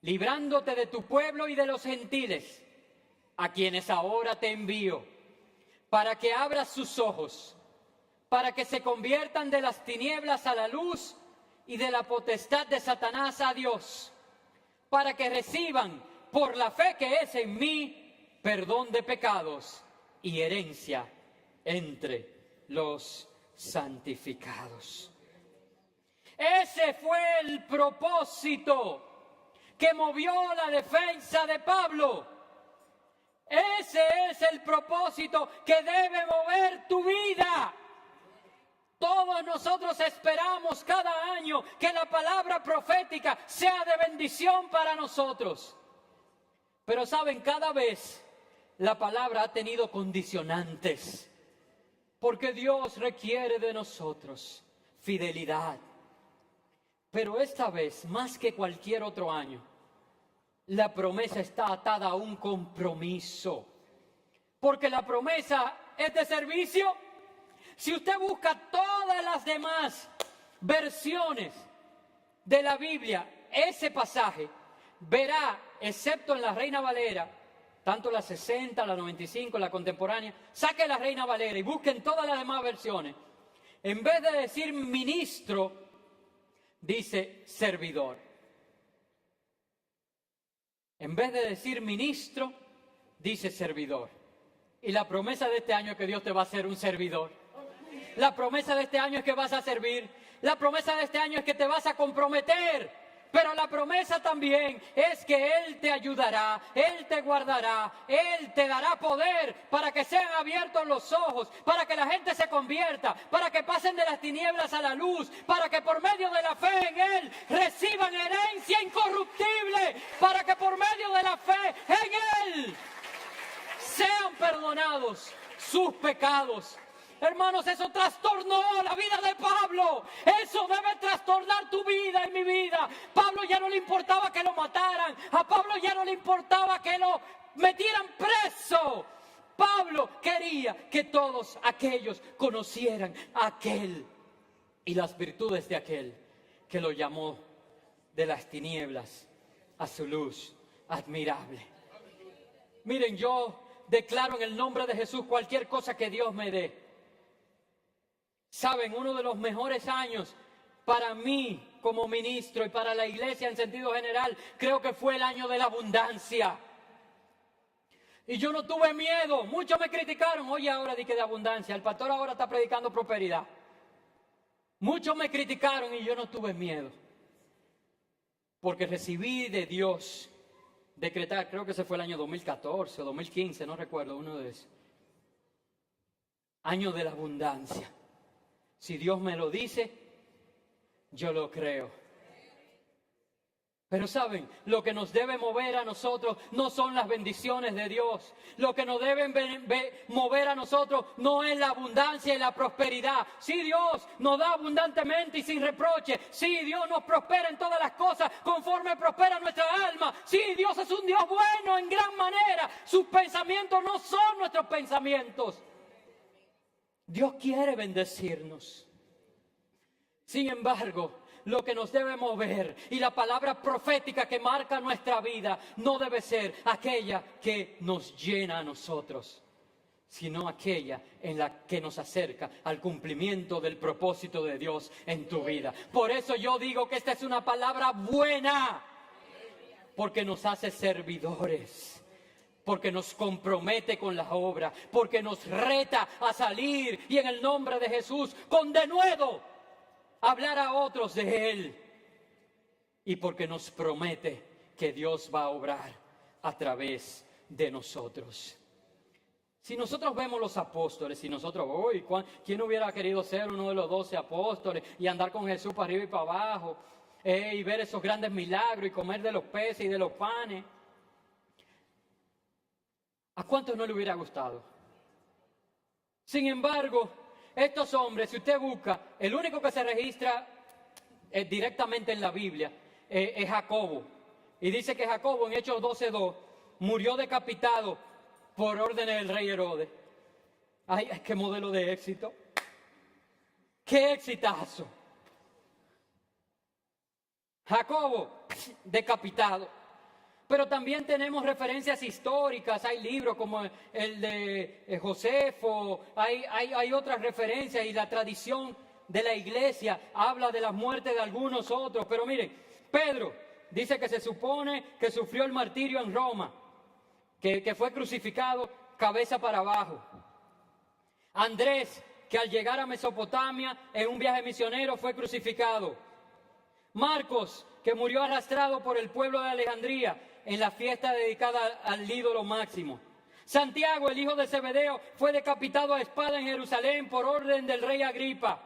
librándote de tu pueblo y de los gentiles, a quienes ahora te envío, para que abras sus ojos, para que se conviertan de las tinieblas a la luz y de la potestad de Satanás a Dios, para que reciban por la fe que es en mí perdón de pecados y herencia entre los santificados. Ese fue el propósito que movió la defensa de Pablo. Ese es el propósito que debe mover tu vida. Todos nosotros esperamos cada año que la palabra profética sea de bendición para nosotros. Pero saben, cada vez la palabra ha tenido condicionantes, porque Dios requiere de nosotros fidelidad. Pero esta vez, más que cualquier otro año, la promesa está atada a un compromiso. Porque la promesa es de servicio. Si usted busca todas las demás versiones de la Biblia, ese pasaje, verá, excepto en la Reina Valera, tanto la 60, la 95, la contemporánea, saque la Reina Valera y busquen todas las demás versiones. En vez de decir ministro, dice servidor. En vez de decir ministro, dice servidor. Y la promesa de este año es que Dios te va a hacer un servidor. La promesa de este año es que vas a servir. La promesa de este año es que te vas a comprometer. Pero la promesa también es que Él te ayudará, Él te guardará, Él te dará poder para que sean abiertos los ojos, para que la gente se convierta, para que pasen de las tinieblas a la luz, para que por medio de la fe en Él reciban herencia incorruptible, para que por medio de la fe en Él perdonados sus pecados. Hermanos, eso trastornó la vida de Pablo. Eso debe trastornar tu vida y mi vida. Pablo ya no le importaba que lo mataran. A Pablo ya no le importaba que lo metieran preso. Pablo quería que todos aquellos conocieran a aquel y las virtudes de aquel que lo llamó de las tinieblas a su luz admirable. Miren, yo declaro en el nombre de Jesús cualquier cosa que Dios me dé. Saben, uno de los mejores años para mí como ministro y para la iglesia en sentido general, creo que fue el año de la abundancia. Y yo no tuve miedo. Muchos me criticaron. Oye, ahora di que de abundancia. El pastor ahora está predicando prosperidad. Muchos me criticaron y yo no tuve miedo. Porque recibí de Dios decretar, creo que ese fue el año 2014 o 2015, no recuerdo, uno de esos. Año de la abundancia. Si Dios me lo dice, yo lo creo. Pero saben, lo que nos debe mover a nosotros no son las bendiciones de Dios. Lo que nos debe mover a nosotros no es la abundancia y la prosperidad. Sí, Dios nos da abundantemente y sin reproche. Sí, Dios nos prospera en todas las cosas conforme prospera nuestra alma. Sí, Dios es un Dios bueno en gran manera. Sus pensamientos no son nuestros pensamientos. Dios quiere bendecirnos. Sin embargo, lo que nos debe mover y la palabra profética que marca nuestra vida no debe ser aquella que nos llena a nosotros, sino aquella en la que nos acerca al cumplimiento del propósito de Dios en tu vida. Por eso yo digo que esta es una palabra buena, porque nos hace servidores, porque nos compromete con la obra, porque nos reta a salir y en el nombre de Jesús con denuedo hablar a otros de Él, y porque nos promete que Dios va a obrar a través de nosotros. Si nosotros vemos los apóstoles, si nosotros, ¿quién hubiera querido ser uno de los 12 apóstoles y andar con Jesús para arriba y para abajo y ver esos grandes milagros y comer de los peces y de los panes? ¿A cuántos no le hubiera gustado? Sin embargo, estos hombres, si usted busca, el único que se registra directamente en la Biblia es Jacobo. Y dice que Jacobo en Hechos 12:2 murió decapitado por órdenes del rey Herodes. ¡Ay, qué modelo de éxito! ¡Qué exitazo! Jacobo decapitado. Pero también tenemos referencias históricas, hay libros como el de Josefo, hay otras referencias y la tradición de la iglesia habla de la muerte de algunos otros. Pero miren, Pedro dice que se supone que sufrió el martirio en Roma, que fue crucificado cabeza para abajo. Andrés, que al llegar a Mesopotamia en un viaje misionero fue crucificado. Marcos, que murió arrastrado por el pueblo de Alejandría en la fiesta dedicada al ídolo Máximo. Santiago, el hijo de Zebedeo, fue decapitado a espada en Jerusalén por orden del rey Agripa.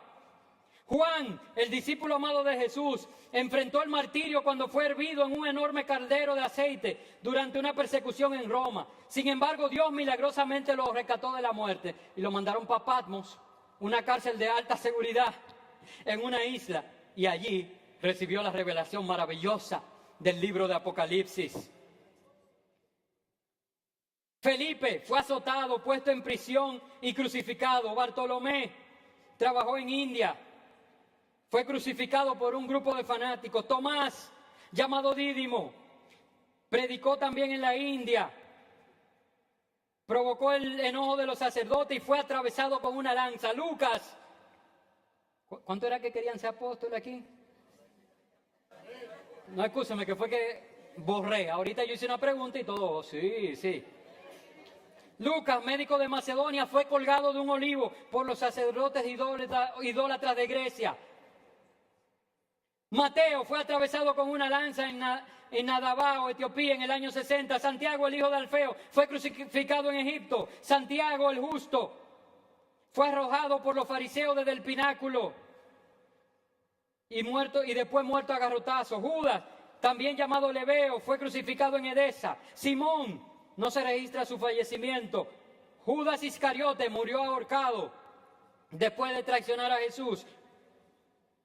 Juan, el discípulo amado de Jesús, enfrentó el martirio cuando fue hervido en un enorme caldero de aceite durante una persecución en Roma. Sin embargo, Dios milagrosamente lo rescató de la muerte y lo mandaron para Patmos, una cárcel de alta seguridad en una isla, y allí recibió la revelación maravillosa del libro de Apocalipsis. Felipe fue azotado, puesto en prisión y crucificado. Bartolomé trabajó en India, fue crucificado por un grupo de fanáticos. Tomás, llamado Dídimo, predicó también en la India, provocó el enojo de los sacerdotes y fue atravesado con una lanza. Lucas, ¿cuánto era que querían ser apóstoles aquí? No, escúchame, que fue que borré. Ahorita yo hice una pregunta y todo, sí. Lucas, médico de Macedonia, fue colgado de un olivo por los sacerdotes idólatras de Grecia. Mateo fue atravesado con una lanza en Nadabao, Etiopía, en el año 60. Santiago, el hijo de Alfeo, fue crucificado en Egipto. Santiago, el justo, fue arrojado por los fariseos desde el pináculo y después muerto a garrotazos. Judas, también llamado Lebeo, fue crucificado en Edesa. Simón, no se registra su fallecimiento. Judas Iscariote murió ahorcado después de traicionar a Jesús.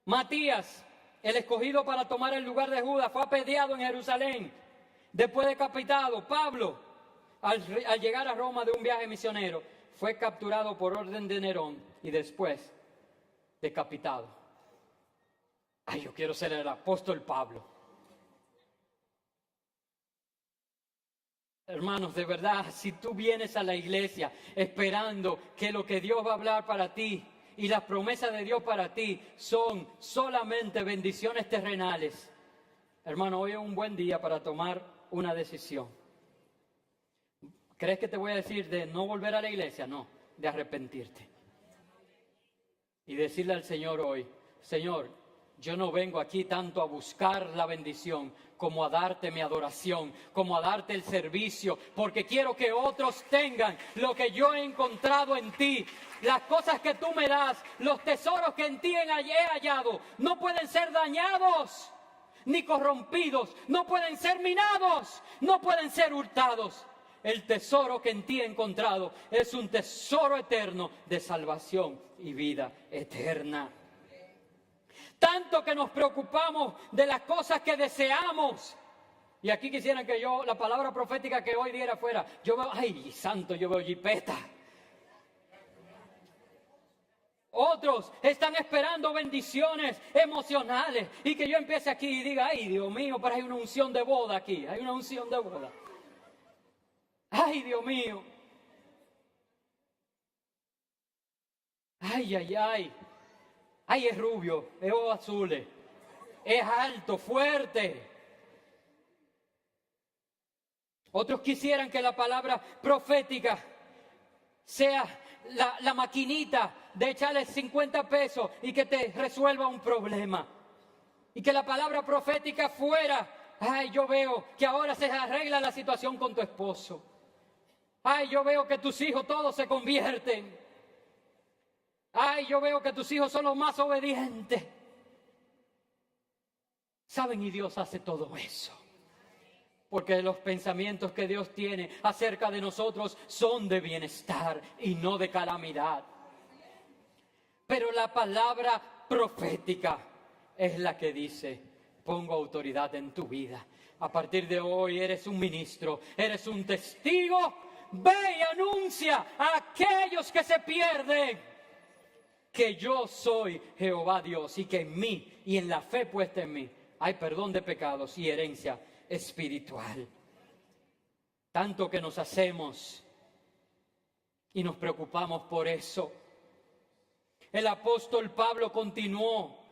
Matías, el escogido para tomar el lugar de Judas, fue apedreado en Jerusalén, después decapitado. Pablo, al llegar a Roma de un viaje misionero, fue capturado por orden de Nerón y después decapitado. Ay, yo quiero ser el apóstol Pablo. Hermanos, de verdad, si tú vienes a la iglesia esperando que lo que Dios va a hablar para ti y las promesas de Dios para ti son solamente bendiciones terrenales, hermano, hoy es un buen día para tomar una decisión. ¿Crees que te voy a decir de no volver a la iglesia? No, de arrepentirte. Y decirle al Señor hoy, Señor, yo no vengo aquí tanto a buscar la bendición como a darte mi adoración, como a darte el servicio, porque quiero que otros tengan lo que yo he encontrado en ti. Las cosas que tú me das, los tesoros que en ti he hallado, no pueden ser dañados ni corrompidos, no pueden ser minados, no pueden ser hurtados. El tesoro que en ti he encontrado es un tesoro eterno de salvación y vida eterna. Tanto que nos preocupamos de las cosas que deseamos. Y aquí quisieran que yo, la palabra profética que hoy diera fuera, yo veo, ay, santo, yo veo jipeta. Otros están esperando bendiciones emocionales y que yo empiece aquí y diga, ay, Dios mío, pero hay una unción de boda aquí, hay una unción de boda. Ay, Dios mío. Ay, ay, ay. Ay, es rubio, es ojos azules, es alto, fuerte. Otros quisieran que la palabra profética sea la maquinita de echarle 50 pesos y que te resuelva un problema. Y que la palabra profética fuera, ay, yo veo que ahora se arregla la situación con tu esposo. Ay, yo veo que tus hijos todos se convierten. Ay, yo veo que tus hijos son los más obedientes. ¿Saben? Y Dios hace todo eso. Porque los pensamientos que Dios tiene acerca de nosotros son de bienestar y no de calamidad. Pero la palabra profética es la que dice, pongo autoridad en tu vida. A partir de hoy eres un ministro, eres un testigo. Ve y anuncia a aquellos que se pierden que yo soy Jehová Dios y que en mí y en la fe puesta en mí hay perdón de pecados y herencia espiritual. Tanto que nos hacemos y nos preocupamos por eso. El apóstol Pablo continuó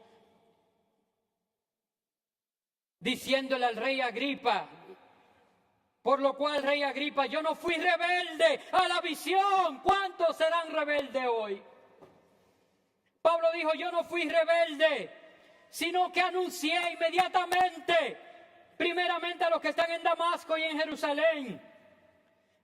diciéndole al rey Agripa, por lo cual, rey Agripa, yo no fui rebelde a la visión. ¿Cuántos serán rebeldes hoy? Pablo dijo, yo no fui rebelde, sino que anuncié inmediatamente, primeramente a los que están en Damasco y en Jerusalén,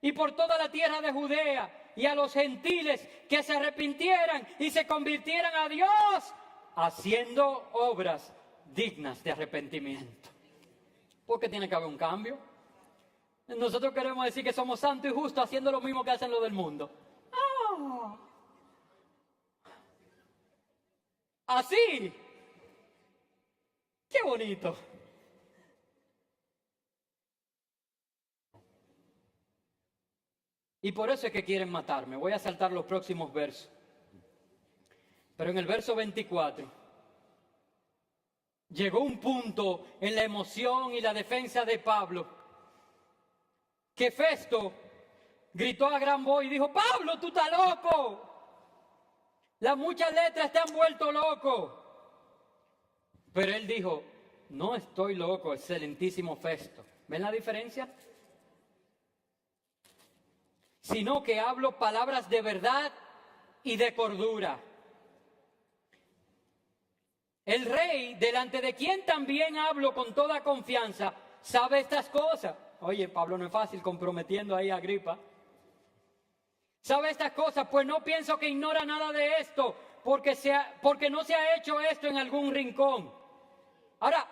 y por toda la tierra de Judea, y a los gentiles que se arrepintieran y se convirtieran a Dios, haciendo obras dignas de arrepentimiento. Porque tiene que haber un cambio. Nosotros queremos decir que somos santos y justos haciendo lo mismo que hacen los del mundo. ¡Ah! Así. ¡Qué bonito! Y por eso es que quieren matarme. Voy a saltar los próximos versos. Pero en el verso 24 llegó un punto en la emoción y la defensa de Pablo que Festo gritó a gran voz y dijo, Pablo, tú estás loco. Las muchas letras te han vuelto loco. Pero él dijo, no estoy loco, excelentísimo Festo. ¿Ven la diferencia? Sino que hablo palabras de verdad y de cordura. El rey, delante de quien también hablo con toda confianza, sabe estas cosas. Oye, Pablo no es fácil comprometiendo ahí a Agripa. ¿Sabe estas cosas? Pues no pienso que ignora nada de esto, porque no se ha hecho esto en algún rincón. Ahora,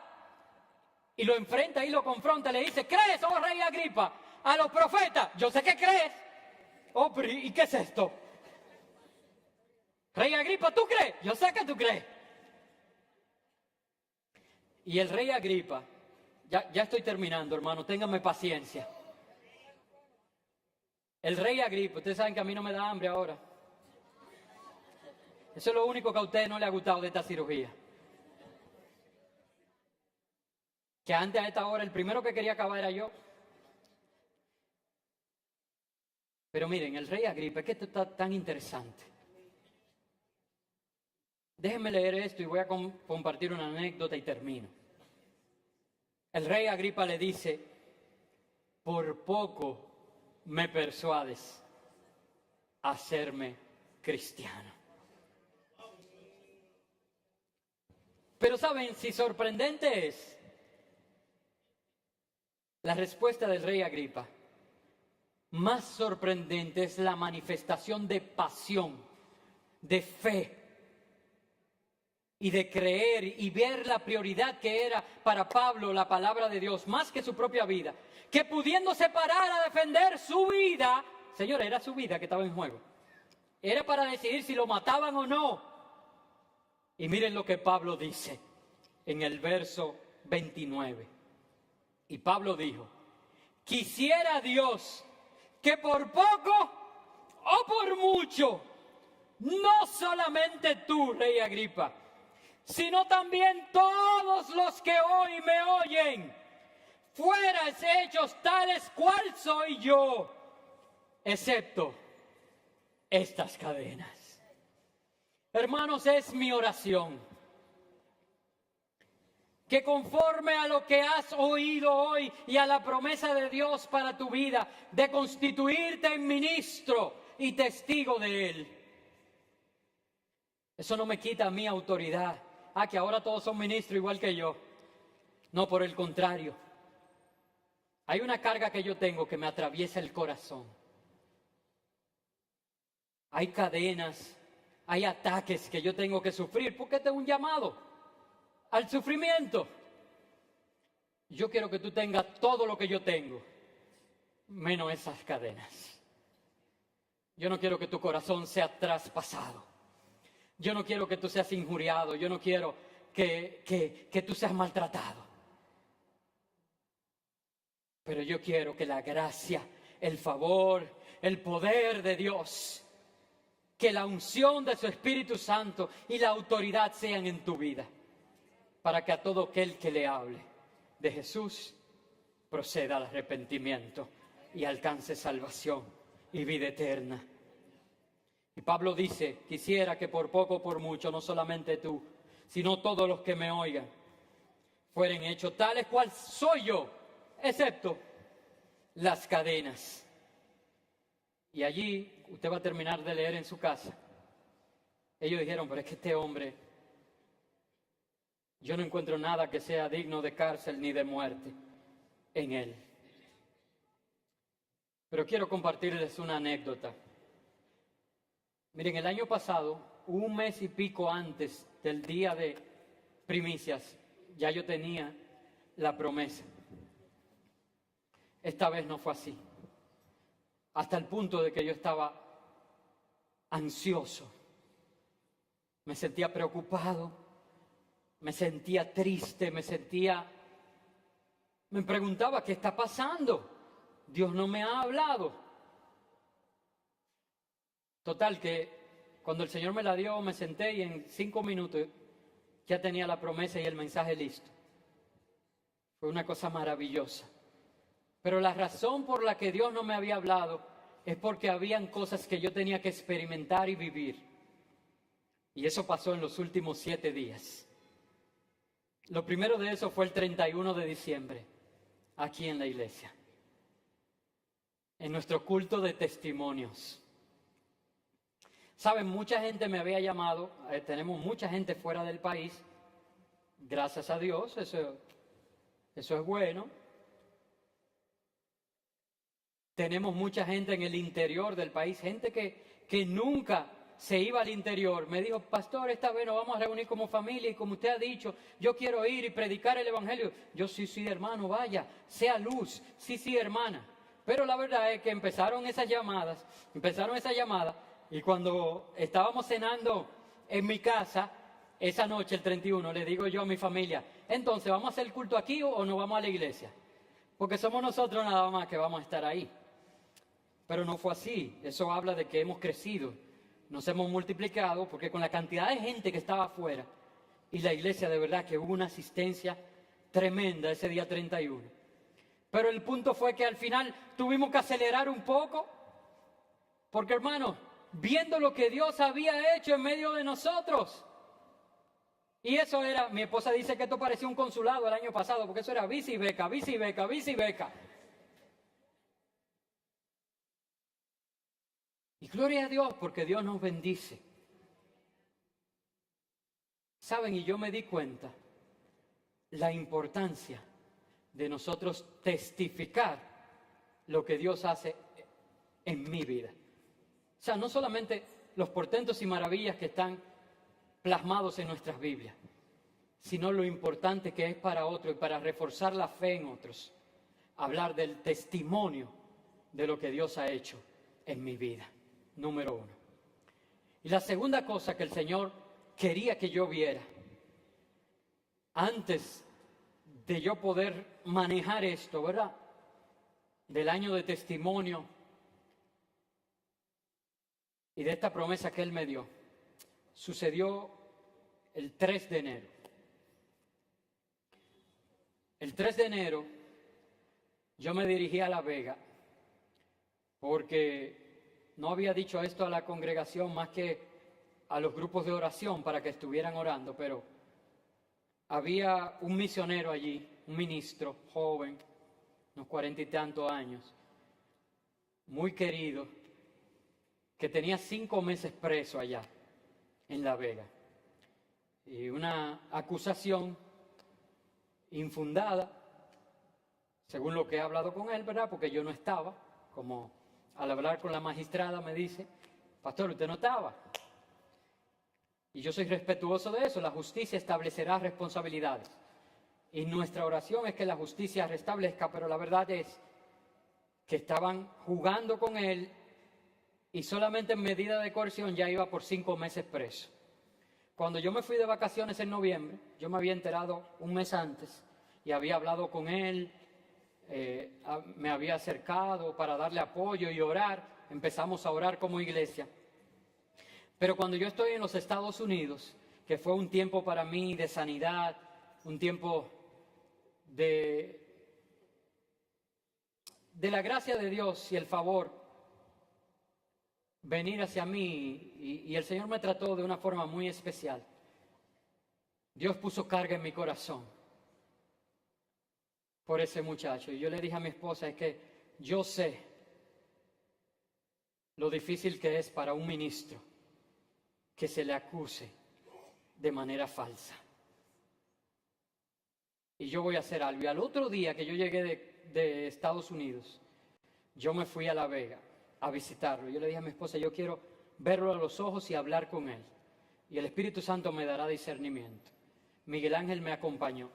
y lo enfrenta y lo confronta, le dice, ¿crees, oh rey Agripa, a los profetas? Yo sé que crees. Oh, pero ¿y qué es esto? Rey Agripa, ¿tú crees? Yo sé que tú crees. Y el rey Agripa, ya estoy terminando, hermano, ténganme paciencia. El rey Agripa, ustedes saben que a mí no me da hambre ahora. Eso es lo único que a ustedes no les ha gustado de esta cirugía. Que antes a esta hora el primero que quería acabar era yo. Pero miren, el rey Agripa, es que esto está tan interesante. Déjenme leer esto y voy a compartir una anécdota y termino. El rey Agripa le dice, por poco me persuades a hacerme cristiano. Pero saben, si sorprendente es la respuesta del rey Agripa, más sorprendente es la manifestación de pasión, de fe y de creer y ver la prioridad que era para Pablo la palabra de Dios, más que su propia vida, que pudiéndose parar a defender su vida, señora, era su vida que estaba en juego, era para decidir si lo mataban o no. Y miren lo que Pablo dice en el verso 29. Y Pablo dijo, quisiera Dios que por poco o por mucho, no solamente tú, rey Agripa, sino también todos los que hoy me oyen, fuerais hechos tales cual soy yo, excepto estas cadenas. Hermanos, es mi oración que conforme a lo que has oído hoy y a la promesa de Dios para tu vida, de constituirte en ministro y testigo de Él. Eso no me quita mi autoridad. Que ahora todos son ministros igual que yo. No, por el contrario. Hay una carga que yo tengo que me atraviesa el corazón. Hay cadenas, hay ataques que yo tengo que sufrir porque tengo un llamado al sufrimiento. Yo quiero que tú tengas todo lo que yo tengo, menos esas cadenas. Yo no quiero que tu corazón sea traspasado. Yo no quiero que tú seas injuriado. Yo no quiero que tú seas maltratado. Pero yo quiero que la gracia, el favor, el poder de Dios, que la unción de su Espíritu Santo y la autoridad sean en tu vida, para que a todo aquel que le hable de Jesús proceda al arrepentimiento y alcance salvación y vida eterna. Y Pablo dice, quisiera que por poco o por mucho, no solamente tú, sino todos los que me oigan, fueren hechos tales cual soy yo, excepto las cadenas. Y allí, usted va a terminar de leer en su casa, ellos dijeron, pero es que este hombre, yo no encuentro nada que sea digno de cárcel ni de muerte en él. Pero quiero compartirles una anécdota. Miren, el año pasado, un mes y pico antes del día de primicias, ya yo tenía la promesa. Esta vez no fue así. Hasta el punto de que yo estaba ansioso. Me sentía preocupado. Me sentía triste. Me preguntaba, ¿qué está pasando? Dios no me ha hablado. Total que cuando el Señor me la dio, me senté y en 5 minutos ya tenía la promesa y el mensaje listo. Fue una cosa maravillosa. Pero la razón por la que Dios no me había hablado es porque habían cosas que yo tenía que experimentar y vivir. Y eso pasó en los últimos 7 días. Lo primero de eso fue el 31 de diciembre, aquí en la iglesia, en nuestro culto de testimonios. Saben, mucha gente me había llamado, tenemos mucha gente fuera del país, gracias a Dios, eso es bueno. Tenemos mucha gente en el interior del país, gente que nunca se iba al interior. Me dijo, pastor, esta vez nos vamos a reunir como familia y como usted ha dicho, yo quiero ir y predicar el evangelio. Yo, sí, hermano, vaya, sea luz, sí, hermana. Pero la verdad es que empezaron esas llamadas, y cuando estábamos cenando en mi casa, esa noche, el 31, le digo yo a mi familia, entonces, ¿vamos a hacer el culto aquí o nos vamos a la iglesia? Porque somos nosotros nada más que vamos a estar ahí. Pero no fue así. Eso habla de que hemos crecido, nos hemos multiplicado, porque con la cantidad de gente que estaba afuera, y la iglesia de verdad que hubo una asistencia tremenda ese día 31. Pero el punto fue que al final tuvimos que acelerar un poco, porque hermanos, viendo lo que Dios había hecho en medio de nosotros, y eso era, mi esposa dice que esto parecía un consulado el año pasado, porque eso era visa y beca, visa y beca, visa y beca. Y gloria a Dios, porque Dios nos bendice. ¿Saben? Y yo me di cuenta la importancia de nosotros testificar lo que Dios hace en mi vida. O sea, no solamente los portentos y maravillas que están plasmados en nuestras Biblias, sino lo importante que es para otros y para reforzar la fe en otros, hablar del testimonio de lo que Dios ha hecho en mi vida, número 1. Y la segunda cosa que el Señor quería que yo viera, antes de yo poder manejar esto, ¿verdad? Del año de testimonio y de esta promesa que Él me dio, sucedió el 3 de enero. El 3 de enero yo me dirigí a La Vega porque no había dicho esto a la congregación más que a los grupos de oración para que estuvieran orando, pero había un misionero allí, un ministro joven, unos 40 y tantos años, muy querido, que tenía 5 meses preso allá en La Vega. Y una acusación infundada, según lo que he hablado con él, ¿verdad? Porque yo no estaba, como al hablar con la magistrada me dice, pastor, usted no estaba. Y yo soy respetuoso de eso, la justicia establecerá responsabilidades. Y nuestra oración es que la justicia restablezca, pero la verdad es que estaban jugando con él y solamente en medida de coerción ya iba por 5 meses preso. Cuando yo me fui de vacaciones en noviembre, yo me había enterado un mes antes y había hablado con él, me había acercado para darle apoyo y orar, empezamos a orar como iglesia. Pero cuando yo estoy en los Estados Unidos, que fue un tiempo para mí de sanidad, un tiempo de la gracia de Dios y el favor venir hacia mí, y el Señor me trató de una forma muy especial. Dios puso carga en mi corazón por ese muchacho. Y yo le dije a mi esposa, es que yo sé lo difícil que es para un ministro que se le acuse de manera falsa. Y yo voy a hacer algo. Y al otro día que yo llegué de Estados Unidos, yo me fui a La Vega a visitarlo. Yo le dije a mi esposa, yo quiero verlo a los ojos y hablar con él. Y el Espíritu Santo me dará discernimiento. Miguel Ángel me acompañó.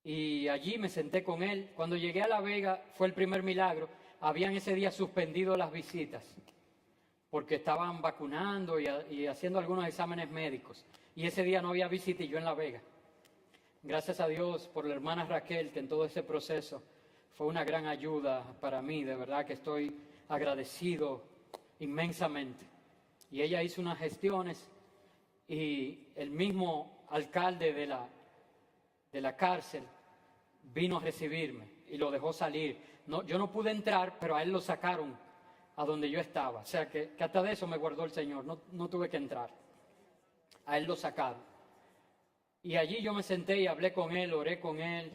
Y allí me senté con él. Cuando llegué a La Vega fue el primer milagro. Habían ese día suspendido las visitas porque estaban vacunando y haciendo algunos exámenes médicos. Y ese día no había visita y yo en La Vega. Gracias a Dios por la hermana Raquel, que en todo ese proceso fue una gran ayuda para mí. De verdad que estoy agradecido inmensamente. Y ella hizo unas gestiones y el mismo alcalde de la cárcel vino a recibirme y lo dejó salir. No, yo no pude entrar, pero a él lo sacaron a donde yo estaba. O sea que hasta de eso me guardó el Señor, no tuve que entrar. A él lo sacaron. Y allí yo me senté y hablé con él, oré con él.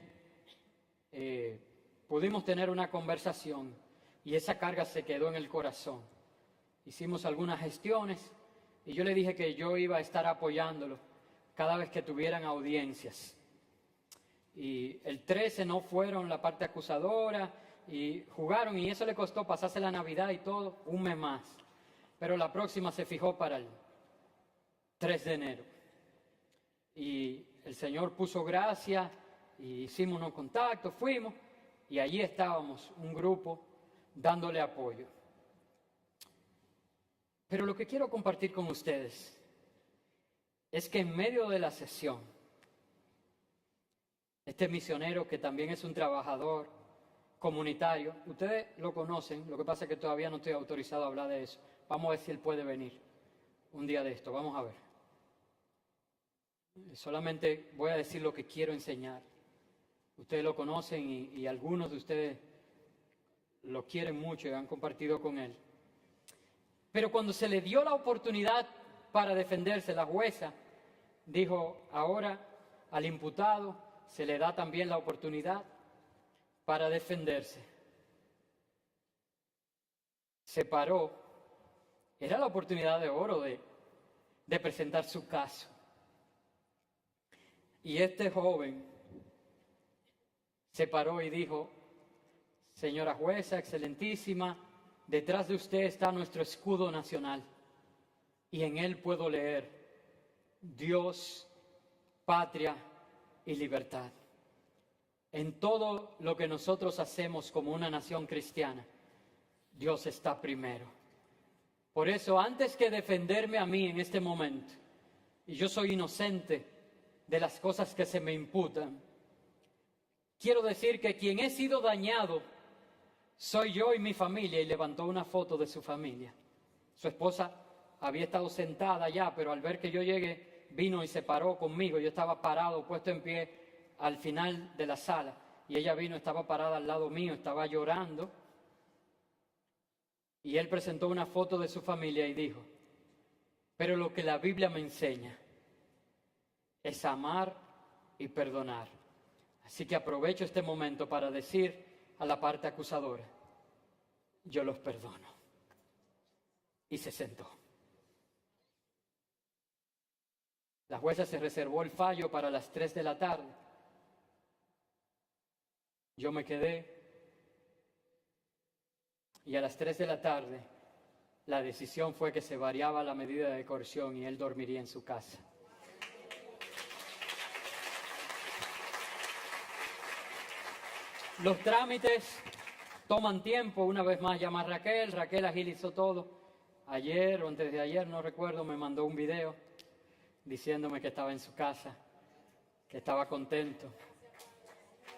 Pudimos tener una conversación y esa carga se quedó en el corazón. Hicimos algunas gestiones y yo le dije que yo iba a estar apoyándolo cada vez que tuvieran audiencias. Y el 13 no fueron la parte acusadora y jugaron, y eso le costó pasarse la Navidad y todo, un mes más. Pero la próxima se fijó para el 3 de enero. Y el Señor puso gracia y hicimos unos contactos, fuimos. y allí estábamos, un grupo, dándole apoyo. Pero lo que quiero compartir con ustedes es que en medio de la sesión, este misionero que también es un trabajador comunitario, ustedes lo conocen, lo que pasa es que todavía no estoy autorizado a hablar de eso. Vamos a ver si él puede venir un día de esto, vamos a ver. Solamente voy a decir lo que quiero enseñar. Ustedes lo conocen y algunos de ustedes lo quieren mucho y han compartido con él. Pero cuando se le dio la oportunidad para defenderse, la jueza dijo, ahora al imputado se le da también la oportunidad para defenderse. Se paró, era la oportunidad de oro de presentar su caso. Y este joven se paró y dijo, señora jueza, excelentísima, detrás de usted está nuestro escudo nacional y en él puedo leer Dios, patria y libertad. En todo lo que nosotros hacemos como una nación cristiana, Dios está primero. Por eso, antes que defenderme a mí en este momento, y yo soy inocente de las cosas que se me imputan, quiero decir que quien he sido dañado soy yo y mi familia, y levantó una foto de su familia. Su esposa había estado sentada ya, pero al ver que yo llegué, vino y se paró conmigo. Yo estaba parado, puesto en pie al final de la sala, y ella vino, estaba parada al lado mío, estaba llorando, y él presentó una foto de su familia y dijo, pero lo que la Biblia me enseña es amar y perdonar. Así que aprovecho este momento para decir a la parte acusadora, yo los perdono. Y se sentó. La jueza se reservó el fallo para las 3 de la tarde. Yo me quedé y a las 3 de la tarde la decisión fue que se variaba la medida de coerción y él dormiría en su casa. Los trámites toman tiempo. Una vez más llama a Raquel agilizó todo. Ayer o antes de ayer, no recuerdo, me mandó un video diciéndome que estaba en su casa, que estaba contento.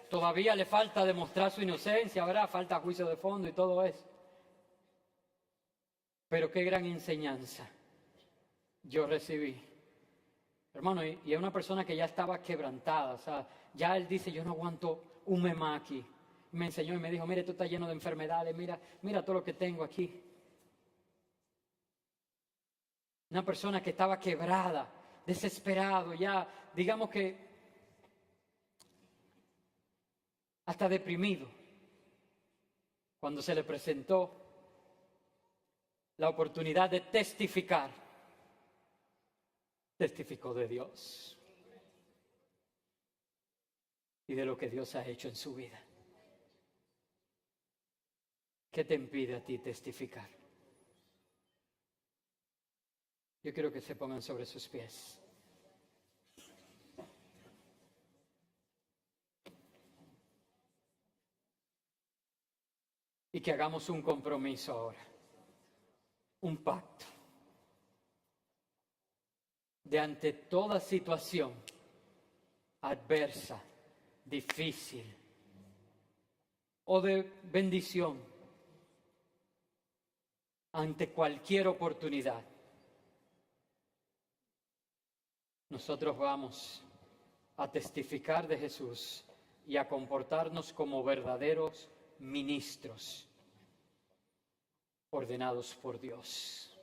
Todavía le falta demostrar su inocencia, ¿verdad? Falta juicio de fondo y todo eso. Pero qué gran enseñanza yo recibí. Hermano, y es una persona que ya estaba quebrantada, o sea, ya él dice, yo no aguanto un mes más aquí. Me enseñó y me dijo, mire, tú estás lleno de enfermedades, mira todo lo que tengo aquí. Una persona que estaba quebrada, desesperado, ya, digamos que hasta deprimido. Cuando se le presentó la oportunidad de testificar, testificó de Dios y de lo que Dios ha hecho en su vida. ¿Qué te impide a ti testificar? Yo quiero que se pongan sobre sus pies. Y que hagamos un compromiso ahora, un pacto. De ante toda situación adversa, difícil o de bendición, ante cualquier oportunidad, nosotros vamos a testificar de Jesús y a comportarnos como verdaderos ministros ordenados por Dios.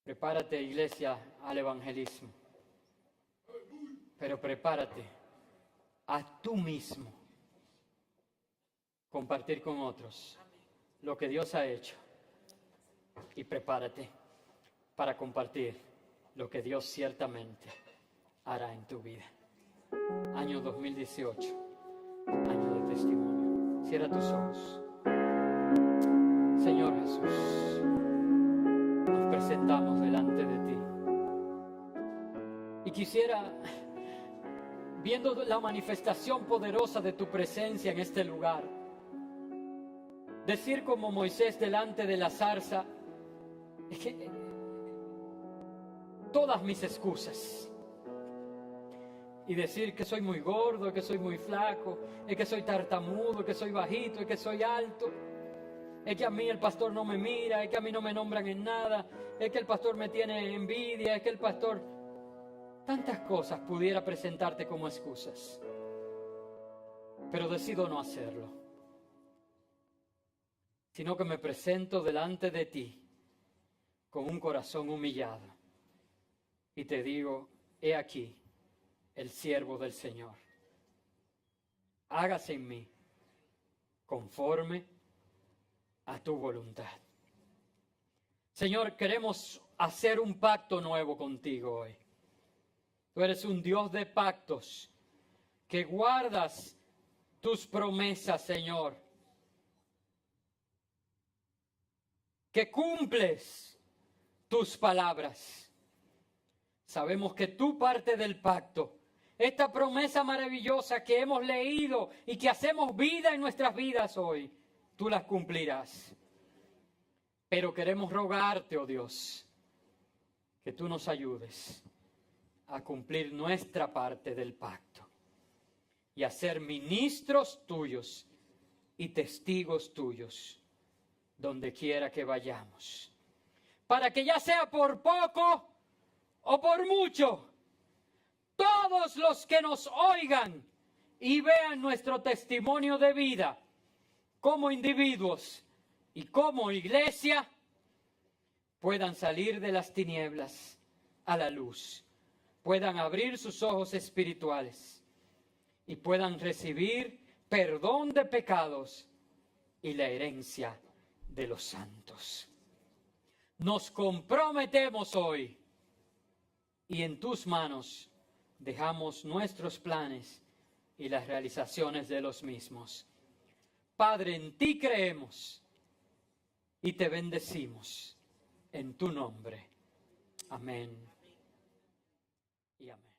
Prepárate, iglesia, al evangelismo, pero prepárate a tú mismo compartir con otros lo que Dios ha hecho, y prepárate para compartir lo que Dios ciertamente hará en tu vida. Año 2018, año de testimonio. Cierra tus ojos. Señor Jesús, nos presentamos delante de ti. Y quisiera viendo la manifestación poderosa de tu presencia en este lugar. Decir como Moisés delante de la zarza, es que todas mis excusas. Y decir que soy muy gordo, que soy muy flaco, es que soy tartamudo, que soy bajito, es que soy alto, es que a mí el pastor no me mira, es que a mí no me nombran en nada, es que el pastor me tiene envidia, es que el pastor... Tantas cosas pudiera presentarte como excusas, pero decido no hacerlo, sino que me presento delante de ti con un corazón humillado y te digo, he aquí el siervo del Señor. Hágase en mí conforme a tu voluntad. Señor, queremos hacer un pacto nuevo contigo hoy. Tú eres un Dios de pactos, que guardas tus promesas, Señor. Que cumples tus palabras. Sabemos que tú parte del pacto, esta promesa maravillosa que hemos leído y que hacemos vida en nuestras vidas hoy, tú las cumplirás. Pero queremos rogarte, oh Dios, que tú nos ayudes a cumplir nuestra parte del pacto y a ser ministros tuyos y testigos tuyos donde quiera que vayamos, para que ya sea por poco o por mucho, todos los que nos oigan y vean nuestro testimonio de vida como individuos y como iglesia, puedan salir de las tinieblas a la luz, puedan abrir sus ojos espirituales y puedan recibir perdón de pecados y la herencia de los santos. Nos comprometemos hoy y en tus manos dejamos nuestros planes y las realizaciones de los mismos. Padre, en ti creemos y te bendecimos en tu nombre. Amén y amén.